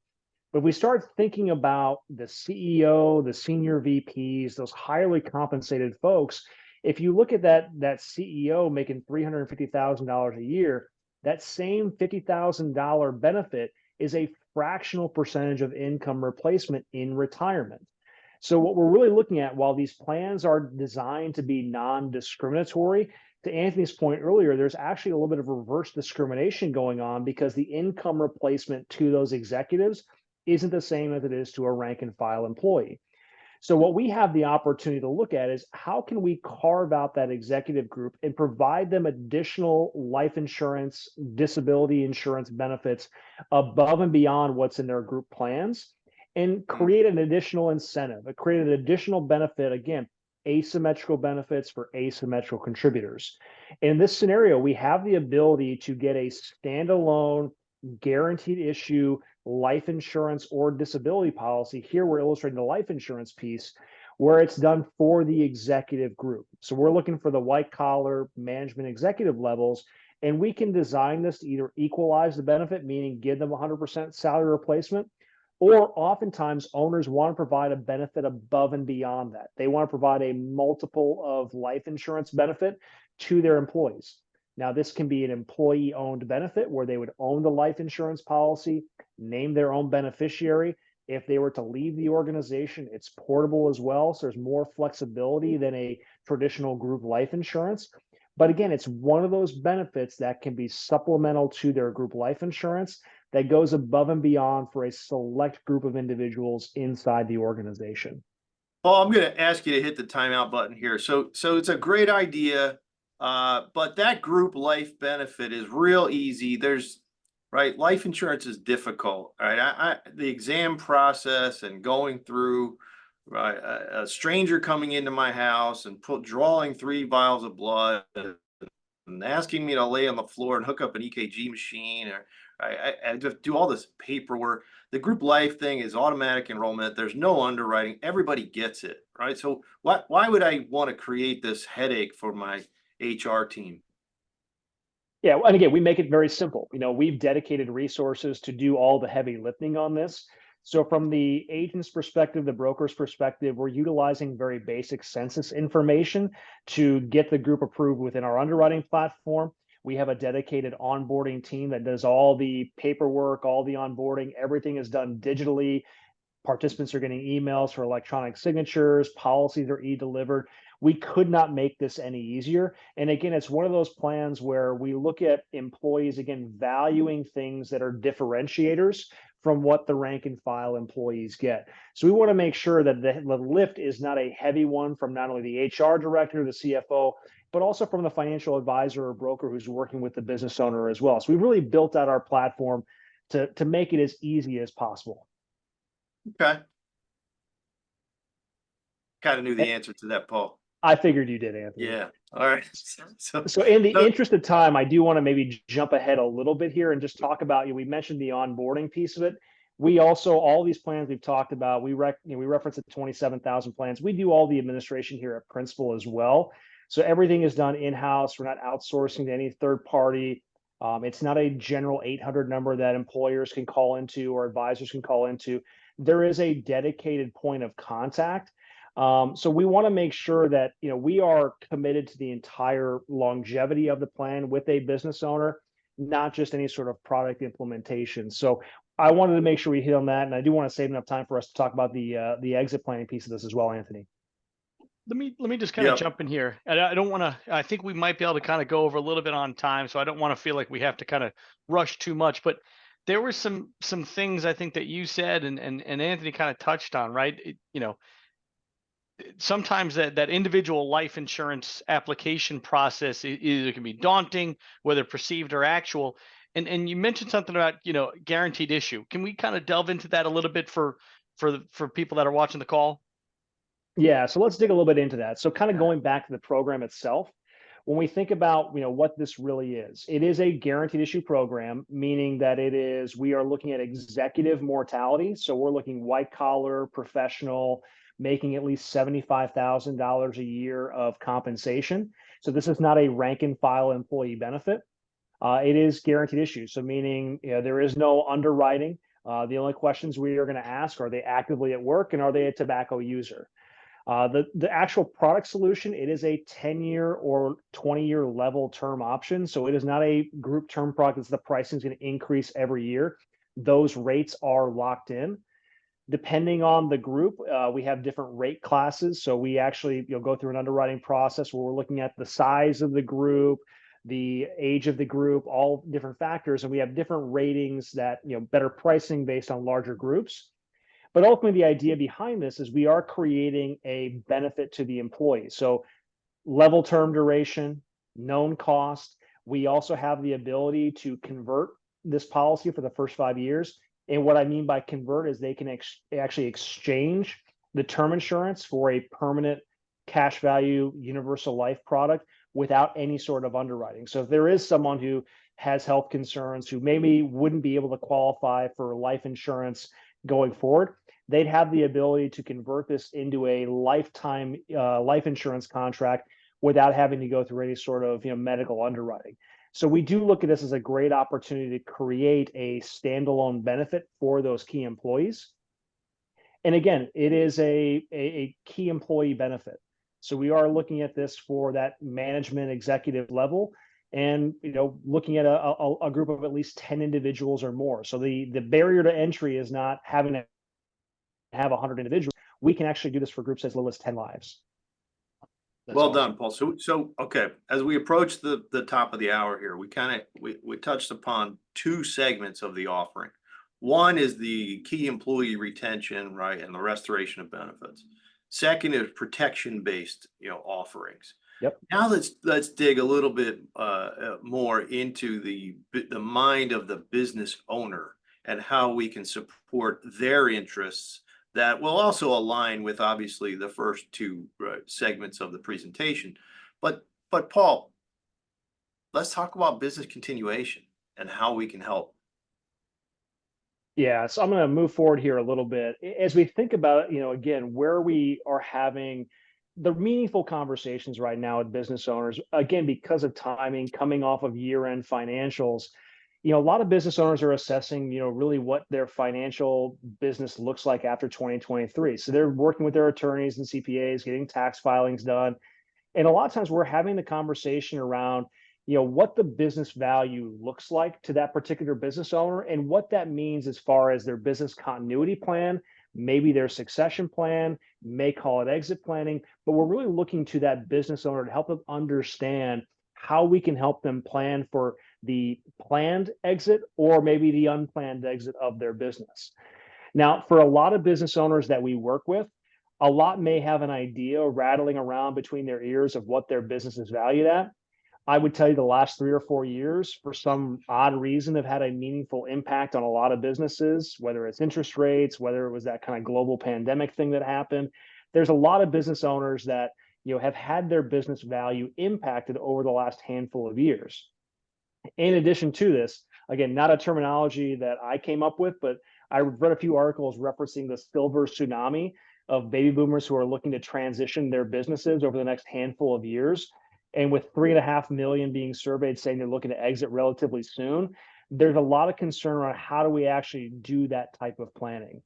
But if we start thinking about the CEO, the senior VPs, those highly compensated folks, if you look at that CEO making $350,000 a year, that same $50,000 benefit is a fractional percentage of income replacement in retirement. So what we're really looking at, while these plans are designed to be non-discriminatory, to Anthony's point earlier, there's actually a little bit of reverse discrimination going on because the income replacement to those executives isn't the same as it is to a rank and file employee. So what we have the opportunity to look at is how can we carve out that executive group and provide them additional life insurance, disability insurance benefits above and beyond what's in their group plans, and create an additional incentive, create an additional benefit, again, asymmetrical benefits for asymmetrical contributors. In this scenario, we have the ability to get a standalone guaranteed issue life insurance or disability policy. Here we're illustrating the life insurance piece where it's done for the executive group. So we're looking for the white collar management executive levels, And we can design this to either equalize the benefit, meaning give them 100% salary replacement, or oftentimes owners want to provide a benefit above and beyond that. They want to provide a multiple of life insurance benefit to their employees. Now, this can be an employee-owned benefit where they would own the life insurance policy, name their own beneficiary. If they were to leave the organization, it's portable as well. So there's more flexibility than a traditional group life insurance. But again, it's one of those benefits that can be supplemental to their group life insurance that goes above and beyond for a select group of individuals inside the organization. Paul, I'm going to ask you to hit the timeout button here. So it's a great idea, but that group life benefit is real easy. Right, life insurance is difficult. All right, the exam process and going through, right, a stranger coming into my house and drawing 3 vials of blood and asking me to lay on the floor and hook up an EKG machine, or I just do all this paperwork. The group life thing is automatic enrollment. There's no underwriting. Everybody gets it, right? So why would I want to create this headache for my HR team? Yeah, and again, we make it very simple. We've dedicated resources to do all the heavy lifting on this. So from the agent's perspective, the broker's perspective, we're utilizing very basic census information to get the group approved within our underwriting platform. We have a dedicated onboarding team that does all the paperwork, all the onboarding. Everything is done digitally. Participants are getting emails for electronic signatures, policies are e-delivered. We could not make this any easier. And again, it's one of those plans where we look at employees, again, valuing things that are differentiators from what the rank and file employees get. So we want to make sure that the lift is not a heavy one from not only the HR director, the CFO, but also from the financial advisor or broker who's working with the business owner as well. So we really built out our platform to make it as easy as possible. Okay. Kind of knew the answer to that, Paul. I figured you did, Anthony. Yeah. All right. So in the interest of time, I do want to maybe jump ahead a little bit here and just talk about, we mentioned the onboarding piece of it. We also, all these plans we've talked about, we reference the 27,000 plans. We do all the administration here at Principal as well. So everything is done in-house. We're not outsourcing to any third party. It's not a general 800 number that employers can call into or advisors can call into. There is a dedicated point of contact. So we want to make sure that we are committed to the entire longevity of the plan with a business owner, not just any sort of product implementation. So I wanted to make sure we hit on that, and I do want to save enough time for us to talk about the exit planning piece of this as well, Anthony. Let me just kind of jump in here. And I don't want to, I think we might be able to kind of go over a little bit on time. So I don't want to feel like we have to kind of rush too much, but there were some things I think that you said and Anthony kind of touched on, right? Sometimes that individual life insurance application process either can be daunting, whether perceived or actual. And you mentioned something about, guaranteed issue. Can we kind of delve into that a little bit for people that are watching the call? Yeah, so let's dig a little bit into that. So kind of going back to the program itself, when we think about what this really is, it is a guaranteed issue program, meaning that we are looking at executive mortality. So we're looking white collar, professional, making at least $75,000 a year of compensation. So this is not a rank and file employee benefit. It is guaranteed issue. So meaning there is no underwriting. The only questions we are going to ask, are they actively at work and are they a tobacco user? The actual product solution, it is a 10-year or 20-year level term option. So it is not a group term product. The pricing is going to increase every year. Those rates are locked in. Depending on the group, we have different rate classes. So we actually go through an underwriting process where we're looking at the size of the group, the age of the group, all different factors. And we have different ratings that, better pricing based on larger groups. But ultimately, the idea behind this is we are creating a benefit to the employee. So level term duration, known cost. We also have the ability to convert this policy for the first 5 years. And what I mean by convert is they can actually exchange the term insurance for a permanent cash value universal life product without any sort of underwriting. So if there is someone who has health concerns, who maybe wouldn't be able to qualify for life insurance going forward, they'd have the ability to convert this into a lifetime life insurance contract without having to go through any sort of medical underwriting. So we do look at this as a great opportunity to create a standalone benefit for those key employees. And again, it is a key employee benefit. So we are looking at this for that management executive level, and looking at a group of at least 10 individuals or more. So the barrier to entry is not having to have 100 individuals. We can actually do this for groups as little as 10 lives. That's Well all. done, Paul. So okay, as we approach the top of the hour here, we touched upon two segments of the offering. One is the key employee retention, right, and the restoration of benefits. Second is protection-based, offerings. Yep. Now let's dig a little bit more into the mind of the business owner and how we can support their interests that will also align with obviously the first two segments of the presentation. But Paul, let's talk about business continuation and how we can help. Yeah, so I'm going to move forward here a little bit. As we think about, again, where we are having the meaningful conversations right now with business owners, again, because of timing, coming off of year-end financials, a lot of business owners are assessing, really what their financial business looks like after 2023. So they're working with their attorneys and CPAs, getting tax filings done. And a lot of times we're having the conversation around, what the business value looks like to that particular business owner and what that means as far as their business continuity plan, maybe their succession plan, may call it exit planning, but we're really looking to that business owner to help them understand how we can help them plan for the planned exit or maybe the unplanned exit of their business. Now, for a lot of business owners that we work with, a lot may have an idea rattling around between their ears of what their business is valued at. I would tell you the last 3 or 4 years, for some odd reason, have had a meaningful impact on a lot of businesses, whether it's interest rates, whether it was that kind of global pandemic thing that happened. There's a lot of business owners that have had their business value impacted over the last handful of years. In addition to this, again, not a terminology that I came up with, but I read a few articles referencing the silver tsunami of baby boomers who are looking to transition their businesses over the next handful of years. And with 3.5 million being surveyed saying they're looking to exit relatively soon, there's a lot of concern around how do we actually do that type of planning.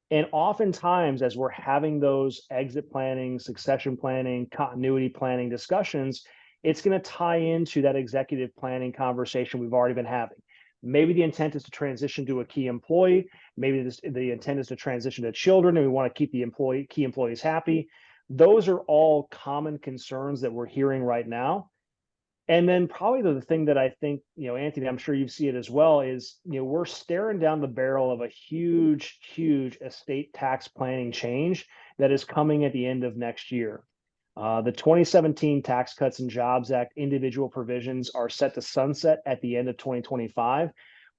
And oftentimes, as we're having those exit planning, succession planning, continuity planning discussions, it's going to tie into that executive planning conversation we've already been having. Maybe the intent is to transition to a key employee. Maybe the intent is to transition to children, and we want to keep the key employees happy. Those are all common concerns that we're hearing right now. And then probably the thing that I think, Anthony, I'm sure you see it as well, is, we're staring down the barrel of a huge, huge estate tax planning change that is coming at the end of next year. The 2017 Tax Cuts and Jobs Act individual provisions are set to sunset at the end of 2025.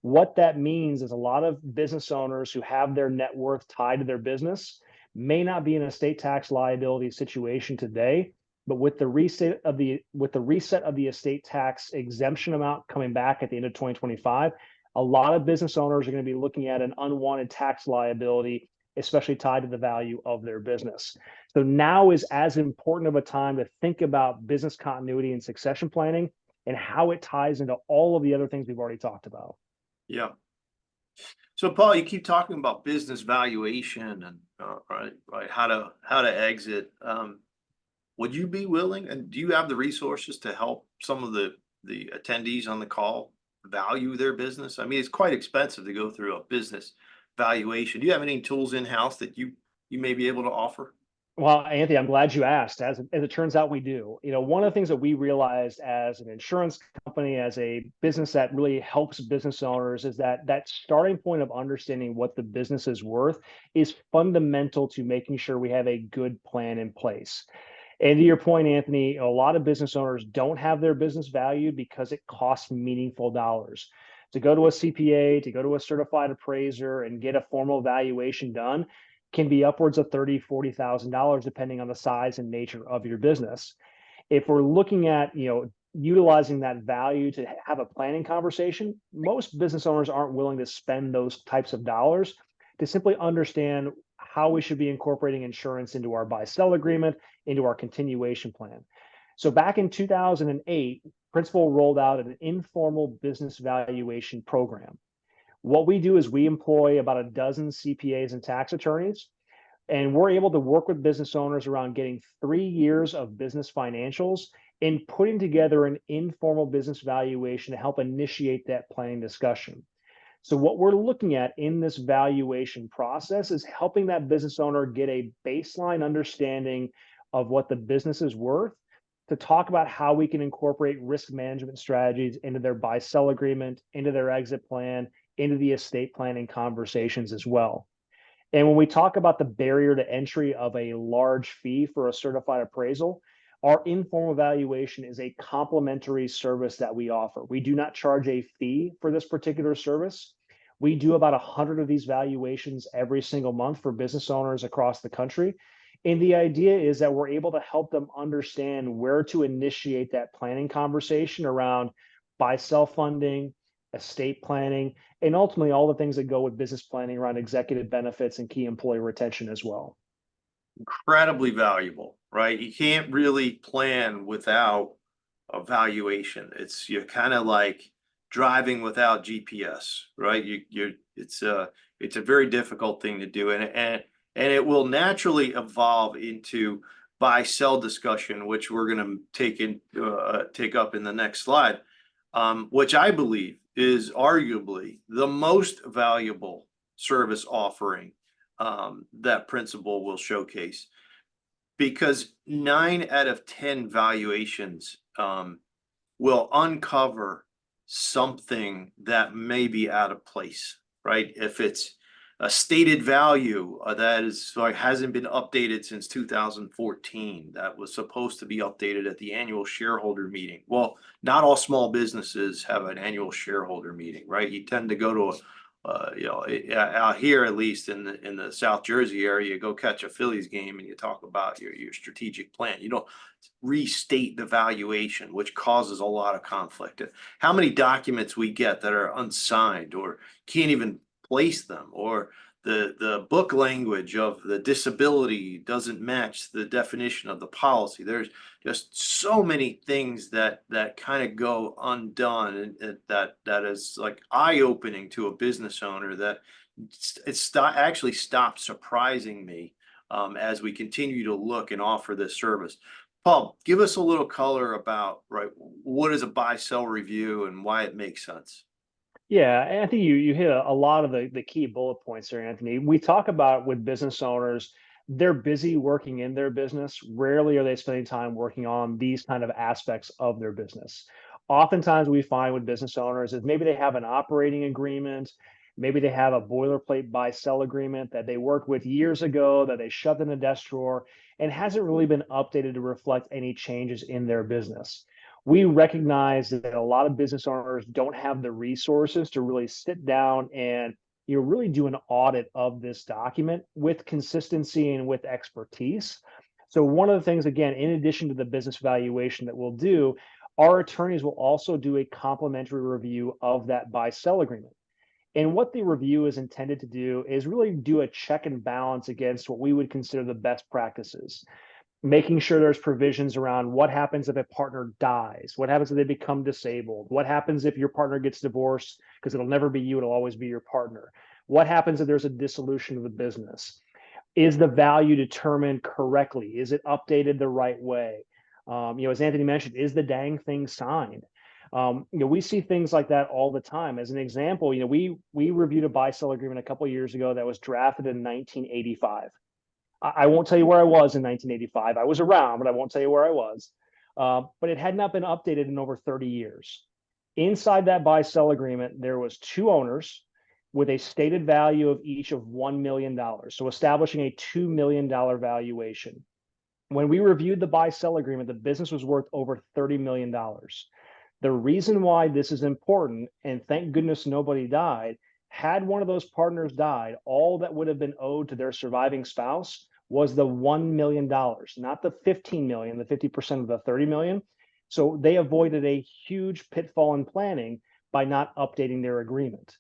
What that means is a lot of business owners who have their net worth tied to their business may not be in a estate tax liability situation today, but with the reset of the estate tax exemption amount coming back at the end of 2025, a lot of business owners are going to be looking at an unwanted tax liability, especially tied to the value of their business. So now is as important of a time to think about business continuity and succession planning and how it ties into all of the other things we've already talked about. Yeah. So Paul, you keep talking about business valuation and right, how to exit. Would you be willing, and do you have the resources to help some of the attendees on the call value their business? I mean, it's quite expensive to go through a business valuation. Do you have any tools in-house that you may be able to offer? Well, Anthony, I'm glad you asked. As it turns out, we do. One of the things that we realized as an insurance company, as a business that really helps business owners, is that starting point of understanding what the business is worth is fundamental to making sure we have a good plan in place. And to your point, Anthony, a lot of business owners don't have their business valued because it costs meaningful dollars. To go to a CPA, to go to a certified appraiser and get a formal valuation done can be upwards of $30,000, $40,000, depending on the size and nature of your business. If we're looking at, utilizing that value to have a planning conversation, most business owners aren't willing to spend those types of dollars to simply understand how we should be incorporating insurance into our buy-sell agreement, into our continuation plan. So back in 2008, Principal rolled out an informal business valuation program. What we do is we employ about a dozen CPAs and tax attorneys, and we're able to work with business owners around getting 3 years of business financials and putting together an informal business valuation to help initiate that planning discussion. So what we're looking at in this valuation process is helping that business owner get a baseline understanding of what the business is worth, to talk about how we can incorporate risk management strategies into their buy-sell agreement, into their exit plan, into the estate planning conversations as well. And when we talk about the barrier to entry of a large fee for a certified appraisal, our informal valuation is a complimentary service that we offer. We do not charge a fee for this particular service. We do about 100 of these valuations every single month for business owners across the country. And the idea is that we're able to help them understand where to initiate that planning conversation around buy-sell funding, estate planning, and ultimately all the things that go with business planning around executive benefits and key employee retention as well. Incredibly valuable, right? You can't really plan without a valuation. You're kind of like driving without GPS, right? It's a very difficult thing to do, and it will naturally evolve into buy sell discussion, which we're going to take up in the next slide, which I believe is arguably the most valuable service offering that Principal will showcase, because 9 out of 10 valuations will uncover something that may be out of place, right? If it's a stated value that is like hasn't been updated since 2014, that was supposed to be updated at the annual shareholder meeting. Well, not all small businesses have an annual shareholder meeting, right? You tend to go to out here, at least in the South Jersey area, you go catch a Phillies game and you talk about your strategic plan. You don't restate the valuation, which causes a lot of conflict. How many documents we get that are unsigned or can't even place them, or the book language of the disability doesn't match the definition of the policy. There's just so many things that kind of go undone, and that is like eye-opening to a business owner, that actually stopped surprising me as we continue to look and offer this service. Paul, give us a little color about, right, what is a buy-sell review and why it makes sense. Yeah, and I think you hit a lot of the key bullet points there, Anthony. We talk about with business owners, they're busy working in their business. Rarely are they spending time working on these kind of aspects of their business. Oftentimes we find with business owners is maybe they have an operating agreement, maybe they have a boilerplate buy-sell agreement that they worked with years ago that they shoved in a desk drawer and hasn't really been updated to reflect any changes in their business. We recognize that a lot of business owners don't have the resources to really sit down and really do an audit of this document with consistency and with expertise. So one of the things, again, in addition to the business valuation that we'll do, our attorneys will also do a complimentary review of that buy-sell agreement. And what the review is intended to do is really do a check and balance against what we would consider the best practices, making sure there's provisions around what happens if a partner dies, what happens if they become disabled, what happens if your partner gets divorced, because it'll never be you, it'll always be your partner. What happens if there's a dissolution of the business? Is the value determined correctly? Is it updated the right way? As Anthony mentioned, is the dang thing signed? We see things like that all the time. As an example, we reviewed a buy-sell agreement a couple of years ago that was drafted in 1985. I won't tell you where I was in 1985. I was around, but I won't tell you where I was. But it had not been updated in over 30 years. Inside that buy-sell agreement, there was 2 owners with a stated value of each of $1 million. So establishing a $2 million valuation. When we reviewed the buy-sell agreement, the business was worth over $30 million. The reason why this is important, and thank goodness nobody died, had one of those partners died, all that would have been owed to their surviving spouse was the $1 million, not the 15 million, the 50% of the 30 million. So they avoided a huge pitfall in planning by not updating their agreement.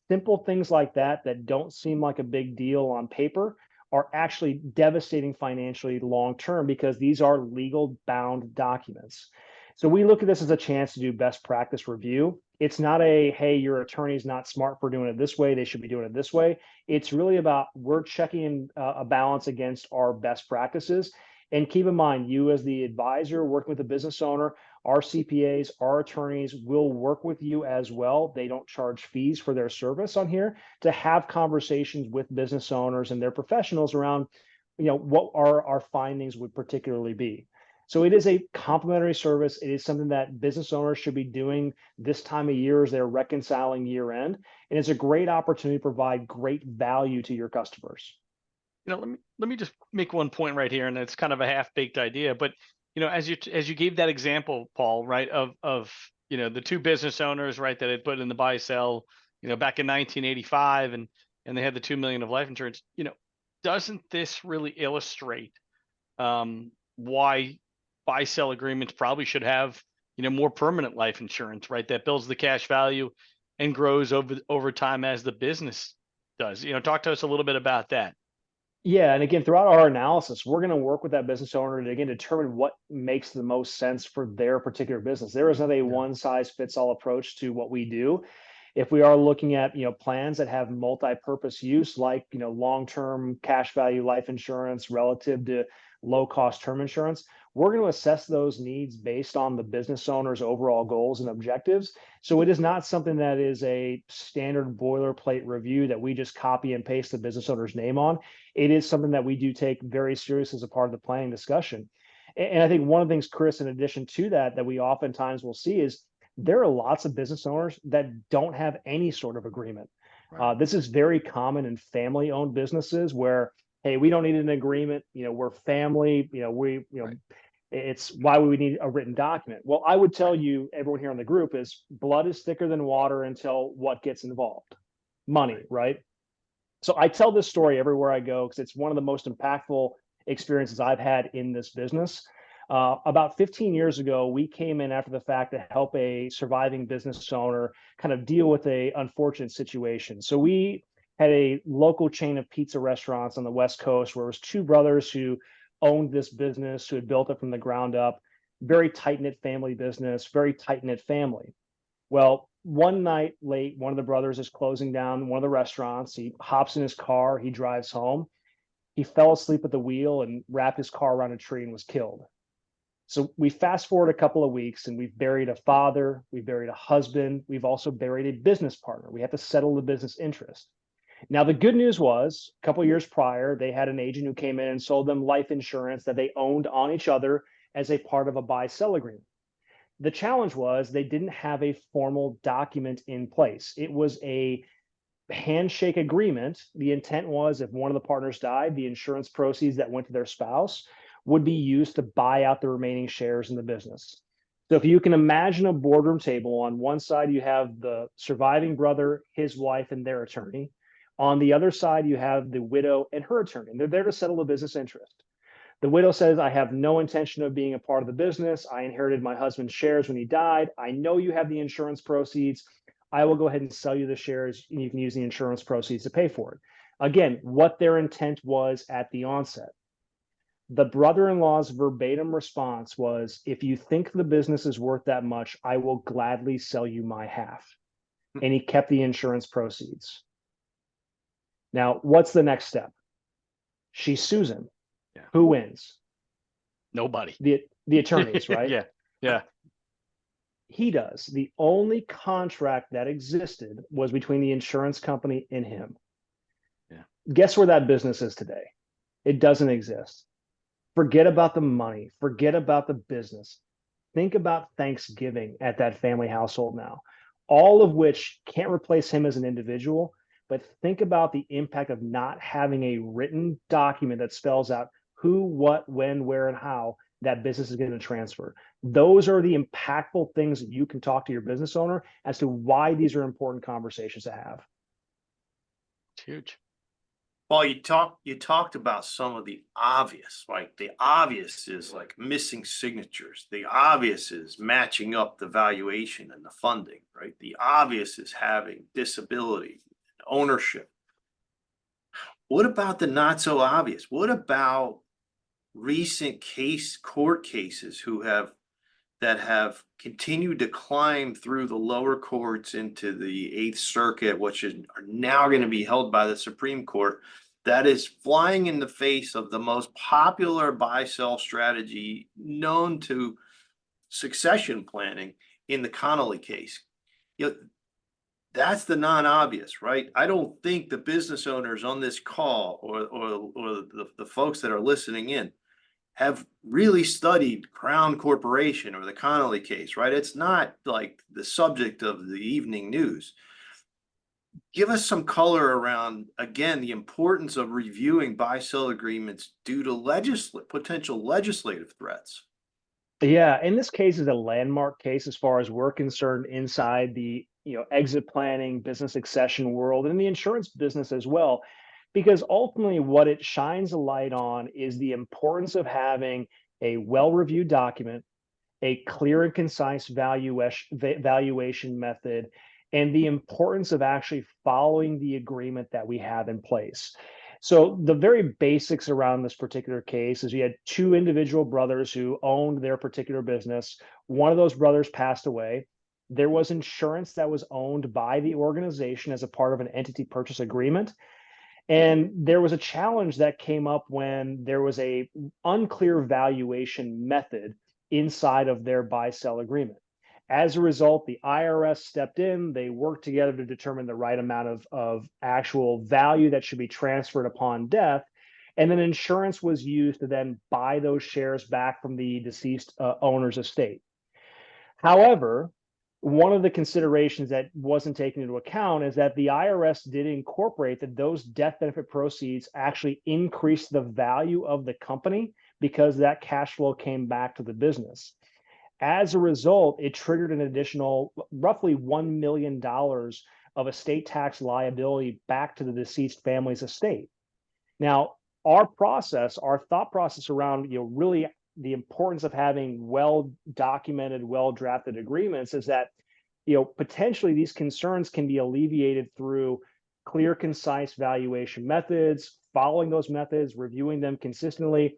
Simple things like that don't seem like a big deal on paper are actually devastating financially long term because these are legal bound documents. So we look at this as a chance to do best practice review. It's not a, hey, your attorney's not smart for doing it this way, they should be doing it this way. It's really about we're checking a balance against our best practices. And keep in mind, you as the advisor working with the business owner, our CPAs, our attorneys will work with you as well. They don't charge fees for their service on here to have conversations with business owners and their professionals around, what our findings would particularly be. So it is a complimentary service. It is something that business owners should be doing this time of year as they're reconciling year end. And it's a great opportunity to provide great value to your customers. Let me just make one point right here, and it's kind of a half-baked idea, but as you gave that example, Paul, right, of the two business owners, right, that had put in the buy sell, back in 1985, and they had the 2 million of life insurance. Doesn't this really illustrate why buy sell agreements probably should have more permanent life insurance, right, that builds the cash value and grows over time as the business does? Talk to us a little bit about that. Yeah, and again, throughout our analysis, we're going to work with that business owner to again determine what makes the most sense for their particular business. There is not a one size fits all approach to what we do. If we are looking at plans that have multi-purpose use, like long-term cash value life insurance relative to low-cost term insurance, we're going to assess those needs based on the business owner's overall goals and objectives. So it is not something that is a standard boilerplate review that we just copy and paste the business owner's name on. It is something that we do take very serious as a part of the planning discussion. And I think one of the things, Chris, in addition to that we oftentimes will see is there are lots of business owners that don't have any sort of agreement. Right. This is very common in family-owned businesses where, hey, we don't need an agreement. We're family. Right. It's why we need a written document. Well, I would tell you, everyone here in the group, is blood is thicker than water until what gets involved? Money, right? So I tell this story everywhere I go because it's one of the most impactful experiences I've had in this business. About 15 years ago, we came in after the fact to help a surviving business owner kind of deal with a unfortunate situation. So we had a local chain of pizza restaurants on the West Coast where it was two brothers who owned this business, who had built it from the ground up. Very tight-knit family business, very tight-knit family. Well, one night late, one of the brothers is closing down one of the restaurants. He hops in his car, he drives home. He fell asleep at the wheel and wrapped his car around a tree and was killed. So we fast forward a couple of weeks and we've buried a father, we've buried a husband, we've also buried a business partner. We have to settle the business interest. Now, the good news was a couple of years prior, they had an agent who came in and sold them life insurance that they owned on each other as a part of a buy-sell agreement. The challenge was they didn't have a formal document in place. It was a handshake agreement. The intent was if one of the partners died, the insurance proceeds that went to their spouse would be used to buy out the remaining shares in the business. So if you can imagine a boardroom table, on one side you have the surviving brother, his wife, and their attorney. On the other side, you have the widow and her attorney. And they're there to settle the business interest. The widow says, I have no intention of being a part of the business. I inherited my husband's shares when he died. I know you have the insurance proceeds. I will go ahead and sell you the shares, and you can use the insurance proceeds to pay for it. Again, what their intent was at the onset. The brother-in-law's verbatim response was, if you think the business is worth that much, I will gladly sell you my half. And he kept the insurance proceeds. Now, what's the next step? She sues him. Yeah. Who wins? Nobody. The attorneys, right? Yeah. He does. The only contract that existed was between the insurance company and him. Yeah. Guess where that business is today? It doesn't exist. Forget about the money. Forget about the business. Think about Thanksgiving at that family household now, all of which can't replace him as an individual. But think about the impact of not having a written document that spells out who, what, when, where, and how that business is going to transfer. Those are the impactful things that you can talk to your business owner as to why these are important conversations to have. It's huge. Well, you talked about some of the obvious, right? The obvious is like missing signatures. The obvious is matching up the valuation and the funding, right? The obvious is having disability, ownership. What about the not so obvious? What about recent court cases that have continued to climb through the lower courts into the Eighth Circuit, which are now going to be held by the Supreme Court, that is flying in the face of the most popular buy-sell strategy known to succession planning in the Connolly case. You know, that's the non-obvious, right? I don't think the business owners on this call or the folks that are listening in have really studied Crown Corporation or the Connolly case, right? It's not like the subject of the evening news. Give us some color around, again, the importance of reviewing buy-sell agreements due to potential legislative threats. Yeah, and this case is a landmark case as far as we're concerned inside the exit planning, business succession world, and the insurance business as well, because ultimately what it shines a light on is the importance of having a well-reviewed document, a clear and concise valuation method, and the importance of actually following the agreement that we have in place. So the very basics around this particular case is you had two individual brothers who owned their particular business. One of those brothers passed away. There was insurance that was owned by the organization as a part of an entity purchase agreement. And there was a challenge that came up when there was a unclear valuation method inside of their buy-sell agreement. As a result, the IRS stepped in, they worked together to determine the right amount of actual value that should be transferred upon death. And then insurance was used to then buy those shares back from the deceased owner's estate. However, one of the considerations that wasn't taken into account is that the IRS did incorporate that those death benefit proceeds actually increased the value of the company because that cash flow came back to the business. As a result, it triggered an additional roughly $1 million of estate tax liability back to the deceased family's estate. Now, our thought process around really the importance of having well-documented, well-drafted agreements is that potentially these concerns can be alleviated through clear, concise valuation methods, following those methods, reviewing them consistently,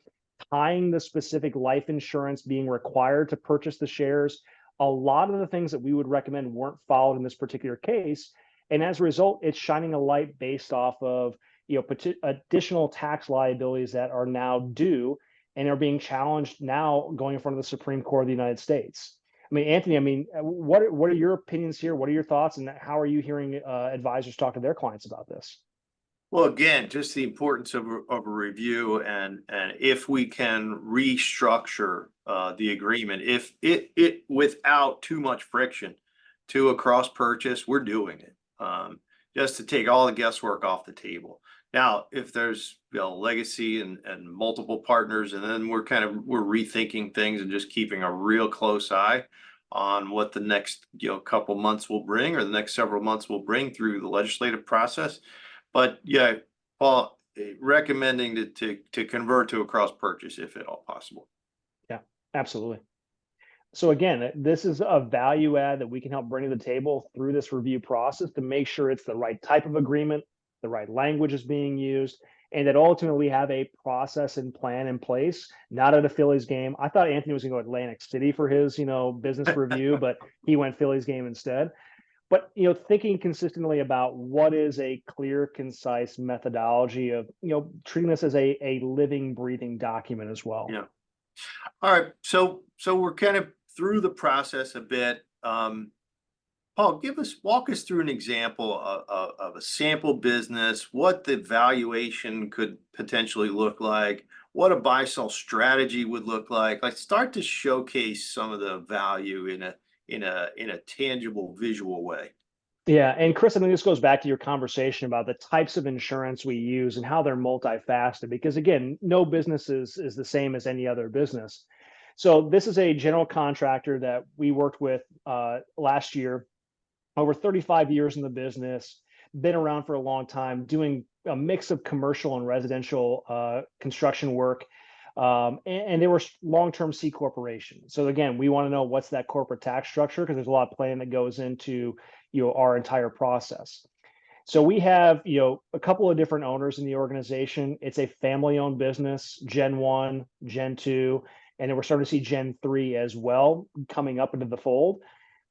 tying the specific life insurance being required to purchase the shares. A lot of the things that we would recommend weren't followed in this particular case. And as a result, it's shining a light based off of additional tax liabilities that are now due and are being challenged now going in front of the Supreme Court of the United States. I mean, Anthony, what are your opinions here? What are your thoughts? And how are you hearing advisors talk to their clients about this? Well, again, just the importance of a review, and if we can restructure the agreement, if it without too much friction to a cross purchase, we're doing it just to take all the guesswork off the table. Now, if there's legacy and multiple partners, and then we're rethinking things and just keeping a real close eye on what the next couple months will bring, or the next several months will bring through the legislative process. But yeah, Paul, recommending to convert to a cross purchase if at all possible. Yeah, absolutely. So again, this is a value add that we can help bring to the table through this review process to make sure it's the right type of agreement, the right language is being used, and that ultimately we have a process and plan in place, not at a Phillies game. I thought Anthony was going to go Atlantic City for his, business review, but he went Phillies game instead. But thinking consistently about what is a clear, concise methodology of treating this as a living, breathing document as well. Yeah. All right. So we're kind of through the process a bit. Paul, walk us through an example of a sample business, what the valuation could potentially look like, what a buy-sell strategy would look like. Like, start to showcase some of the value in a tangible, visual way. Yeah, and Chris, I think this goes back to your conversation about the types of insurance we use and how they're multifaceted, because again, no business is the same as any other business. So this is a general contractor that we worked with last year, over 35 years in the business, been around for a long time, doing a mix of commercial and residential construction work. And they were long-term C corporation. So again, we want to know what's that corporate tax structure, because there's a lot of planning that goes into our entire process. So we have, a couple of different owners in the organization. It's a family-owned business, Gen 1, Gen 2, and then we're starting to see Gen 3 as well coming up into the fold.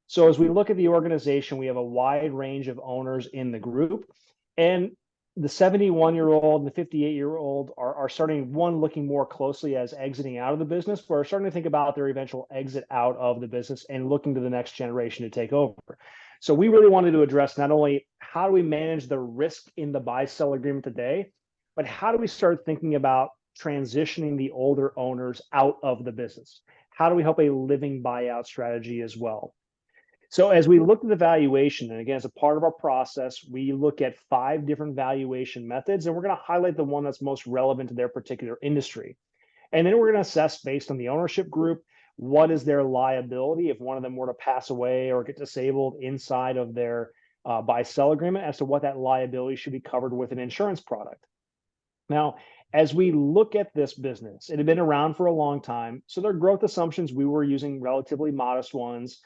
So as we look at the organization, we have a wide range of owners in the group. And the 71-year-old and the 58-year-old are starting, one, looking more closely as exiting out of the business, but are starting to think about their eventual exit out of the business and looking to the next generation to take over. So we really wanted to address not only how do we manage the risk in the buy-sell agreement today, but how do we start thinking about transitioning the older owners out of the business? How do we help a living buyout strategy as well? So as we look at the valuation, and again, as a part of our process, we look at 5 different valuation methods, and we're going to highlight the one that's most relevant to their particular industry. And then we're going to assess based on the ownership group, what is their liability if one of them were to pass away or get disabled inside of their buy-sell agreement, as to what that liability should be covered with an insurance product. Now, as we look at this business, it had been around for a long time, so their growth assumptions, we were using relatively modest ones.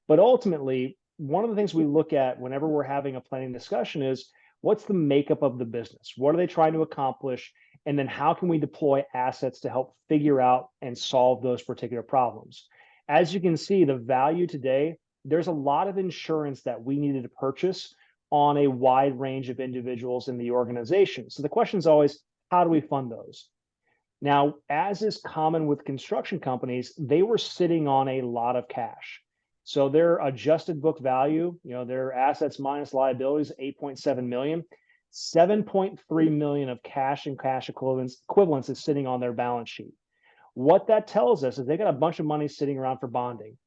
But ultimately, one of the things we look at whenever we're having a planning discussion is, what's the makeup of the business? What are they trying to accomplish? And then how can we deploy assets to help figure out and solve those particular problems? As you can see, the value today, there's a lot of insurance that we needed to purchase on a wide range of individuals in the organization. So the question is always, how do we fund those? Now, as is common with construction companies, they were sitting on a lot of cash. So their adjusted book value, their assets minus liabilities, 8.7 million, 7.3 million of cash and cash equivalents is sitting on their balance sheet. What that tells us is they got a bunch of money sitting around for bonding.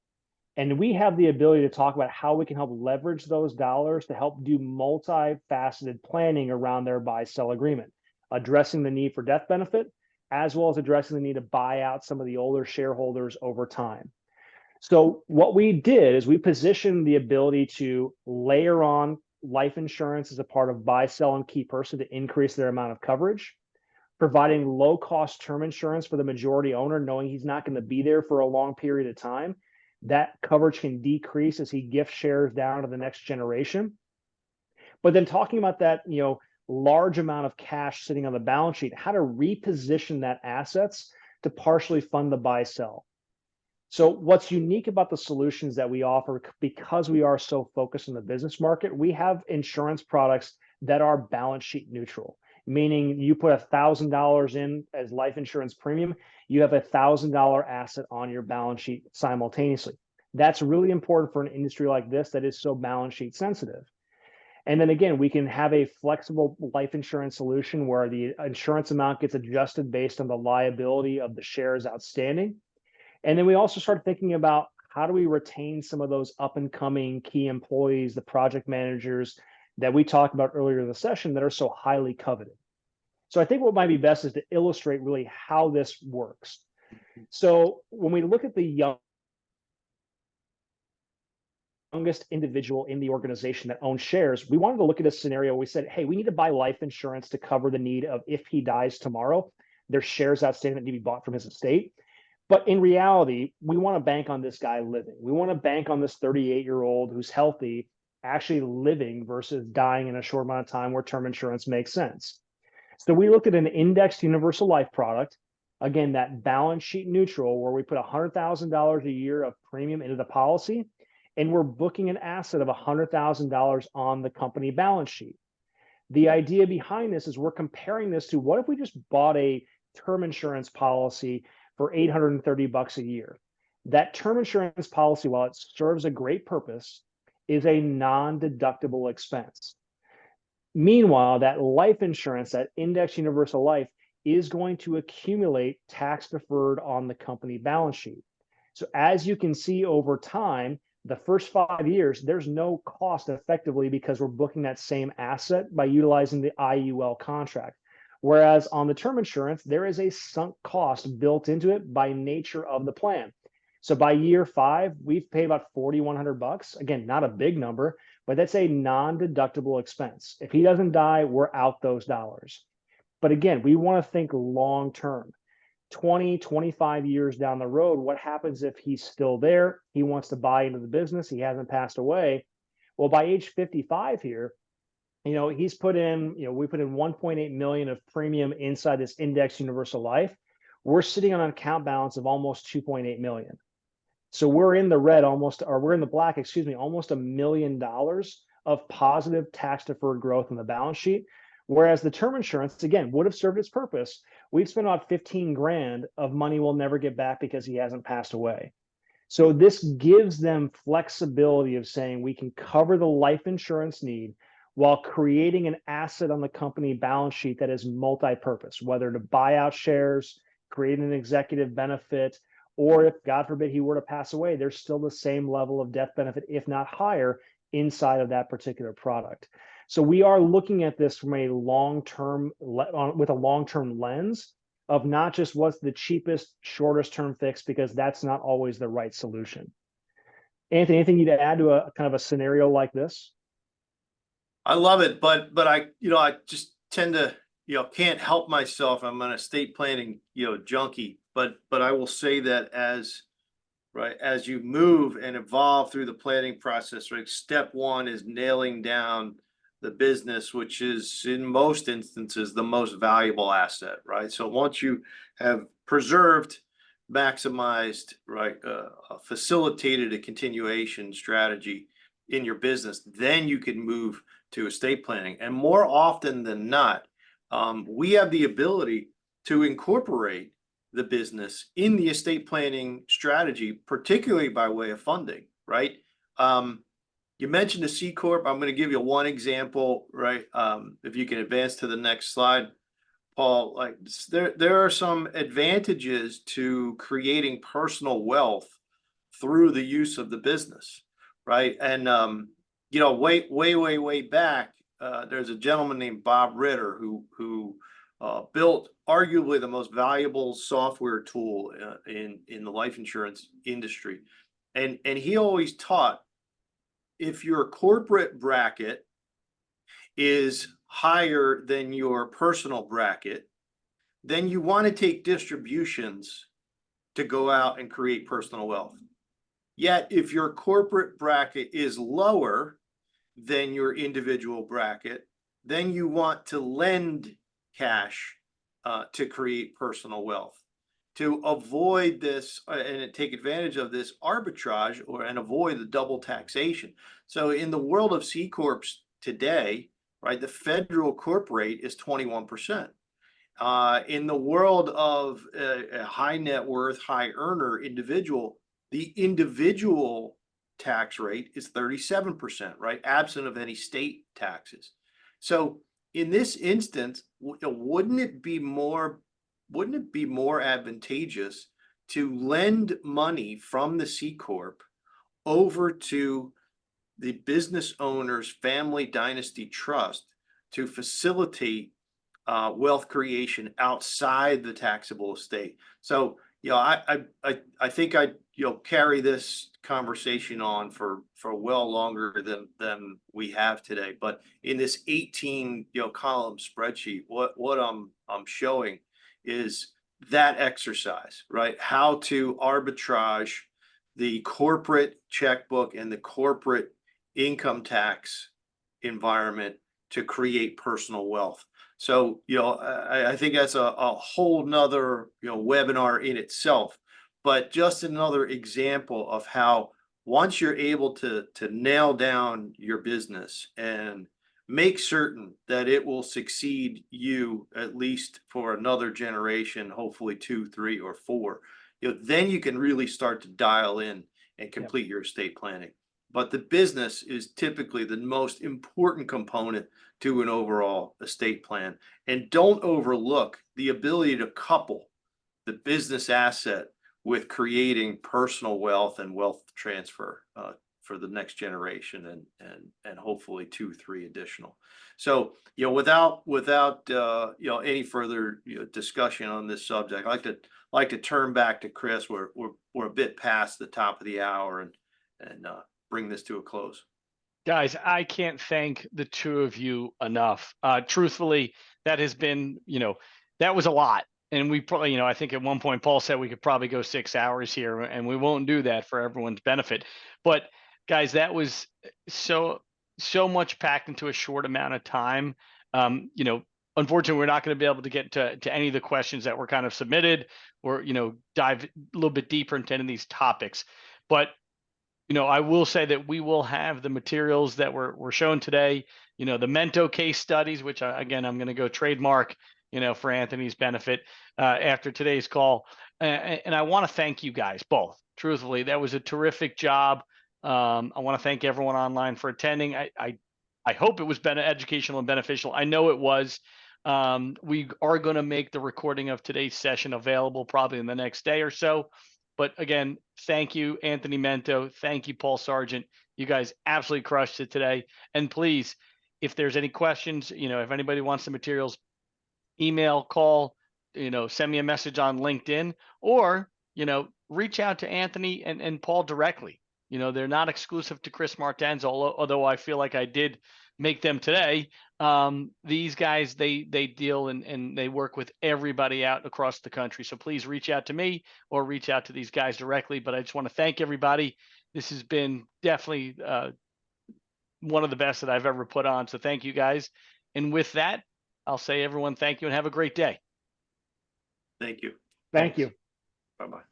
And we have the ability to talk about how we can help leverage those dollars to help do multifaceted planning around their buy-sell agreement, addressing the need for death benefit, as well as addressing the need to buy out some of the older shareholders over time. So what we did is we positioned the ability to layer on life insurance as a part of buy, sell, and key person to increase their amount of coverage, providing low-cost term insurance for the majority owner, knowing he's not going to be there for a long period of time. That coverage can decrease as he gift shares down to the next generation. But then talking about that, large amount of cash sitting on the balance sheet, how to reposition that assets to partially fund the buy-sell. So what's unique about the solutions that we offer, because we are so focused on the business market, we have insurance products that are balance sheet neutral, meaning you put $1,000 in as life insurance premium, you have $1,000 asset on your balance sheet simultaneously. That's really important for an industry like this that is so balance sheet sensitive. And then again, we can have a flexible life insurance solution where the insurance amount gets adjusted based on the liability of the shares outstanding. And then we also start thinking about, how do we retain some of those up and coming key employees, the project managers that we talked about earlier in the session that are so highly coveted. So I think what might be best is to illustrate really how this works. So when we look at the youngest individual in the organization that owns shares, we wanted to look at a scenario where we said, hey, we need to buy life insurance to cover the need of, if he dies tomorrow, there's shares outstanding that need to be bought from his estate. But in reality, we want to bank on this guy living. We want to bank on this 38-year-old who's healthy, actually living versus dying in a short amount of time, where term insurance makes sense. So we looked at an indexed universal life product. Again, that balance sheet neutral, where we put $100,000 a year of premium into the policy, and we're booking an asset of $100,000 on the company balance sheet. The idea behind this is we're comparing this to, what if we just bought a term insurance policy for $830 a year? That term insurance policy, while it serves a great purpose, is a non-deductible expense. Meanwhile, that life insurance, that index universal life, is going to accumulate tax deferred on the company balance sheet. So as you can see over time, the first 5 years, there's no cost effectively, because we're booking that same asset by utilizing the IUL contract. Whereas on the term insurance, there is a sunk cost built into it by nature of the plan. So by year 5, we've paid about $4,100. Again, not a big number, but that's a non-deductible expense. If he doesn't die, we're out those dollars. But again, we want to think long-term. 20, 25 years down the road, what happens if he's still there? He wants to buy into the business. He hasn't passed away. Well, by age 55 here, he's put in, we put in 1.8 million of premium inside this index universal life. We're sitting on an account balance of almost 2.8 million. So we're in the red we're in the black, excuse me, almost $1 million of positive tax deferred growth in the balance sheet. Whereas the term insurance, again, would have served its purpose. We've spent about 15 grand of money we'll never get back because he hasn't passed away. So this gives them flexibility of saying we can cover the life insurance need while creating an asset on the company balance sheet that is multi-purpose, whether to buy out shares, create an executive benefit, or if, God forbid, he were to pass away, there's still the same level of death benefit, if not higher, inside of that particular product. So we are looking at this from a long-term, with a long-term lens of not just what's the cheapest, shortest term fix, because that's not always the right solution. Anthony, anything you'd add to a kind of a scenario like this? I love it, but I just tend to, can't help myself. I'm an estate planning, junkie, but I will say that as you move and evolve through the planning process, right? Step one is nailing down the business, which is in most instances the most valuable asset, right? So once you have preserved, maximized, right, facilitated a continuation strategy in your business, then you can move to estate planning. And more often than not, we have the ability to incorporate the business in the estate planning strategy, particularly by way of funding, right? You mentioned the C Corp. I'm going to give you one example, right? If you can advance to the next slide, Paul, like there are some advantages to creating personal wealth through the use of the business, right? And, way back, there's a gentleman named Bob Ritter who built arguably the most valuable software tool in the life insurance industry. And he always taught, if your corporate bracket is higher than your personal bracket, then you want to take distributions to go out and create personal wealth. Yet if your corporate bracket is lower than your individual bracket, then you want to lend cash to create personal wealth. To avoid this and take advantage of this arbitrage and avoid the double taxation. So in the world of C Corps today, right, the federal corp rate is 21%. In the world of a high net worth, high earner individual, the individual tax rate is 37%, right, absent of any state taxes. So in this instance, wouldn't it be more advantageous to lend money from the C Corp over to the business owner's family dynasty trust to facilitate wealth creation outside the taxable estate? So, I think I carry this conversation on for well longer than we have today. But in this 18 column spreadsheet, what I'm showing is that exercise, right? How to arbitrage the corporate checkbook and the corporate income tax environment to create personal wealth. So, I think that's a whole nother, webinar in itself, but just another example of how once you're able to nail down your business and make certain that it will succeed you at least for another generation, hopefully 2, 3, or 4, then you can really start to dial in and complete your estate planning. But the business is typically the most important component to an overall estate plan. And don't overlook the ability to couple the business asset with creating personal wealth and wealth transfer for the next generation and hopefully 2, 3 additional. So, without any further discussion on this subject, I'd like to turn back to Chris. We're a bit past the top of the hour and bring this to a close. Guys, I can't thank the two of you enough. Truthfully, that has been, that was a lot. And we probably, I think at one point Paul said we could probably go 6 hours here, and we won't do that for everyone's benefit. But guys, that was so so much packed into a short amount of time. You know, unfortunately, we're not going to be able to get to any of the questions that were kind of submitted, or, you know, dive a little bit deeper into any of these topics. But, you know, I will say that we will have the materials that were shown today, you know, the Mento case studies, which again, I'm going to go trademark, you know, for Anthony's benefit after today's call. And I want to thank you guys both. Truthfully, that was a terrific job. I want to thank everyone online for attending. I hope it was educational and beneficial. I know it was. We are going to make the recording of today's session available probably in the next day or so. But again, thank you, Anthony Mento. Thank you, Paul Sargent. You guys absolutely crushed it today. And please, if there's any questions, you know, if anybody wants the materials, email, call, you know, send me a message on LinkedIn, or, you know, reach out to Anthony and Paul directly. You know, they're not exclusive to Chris Martens, although I feel like I did make them today. These guys, they deal and they work with everybody out across the country. So please reach out to me or reach out to these guys directly. But I just want to thank everybody. This has been definitely one of the best that I've ever put on. So thank you guys. And with that, I'll say everyone, thank you and have a great day. Thank you. Thank you. Bye-bye.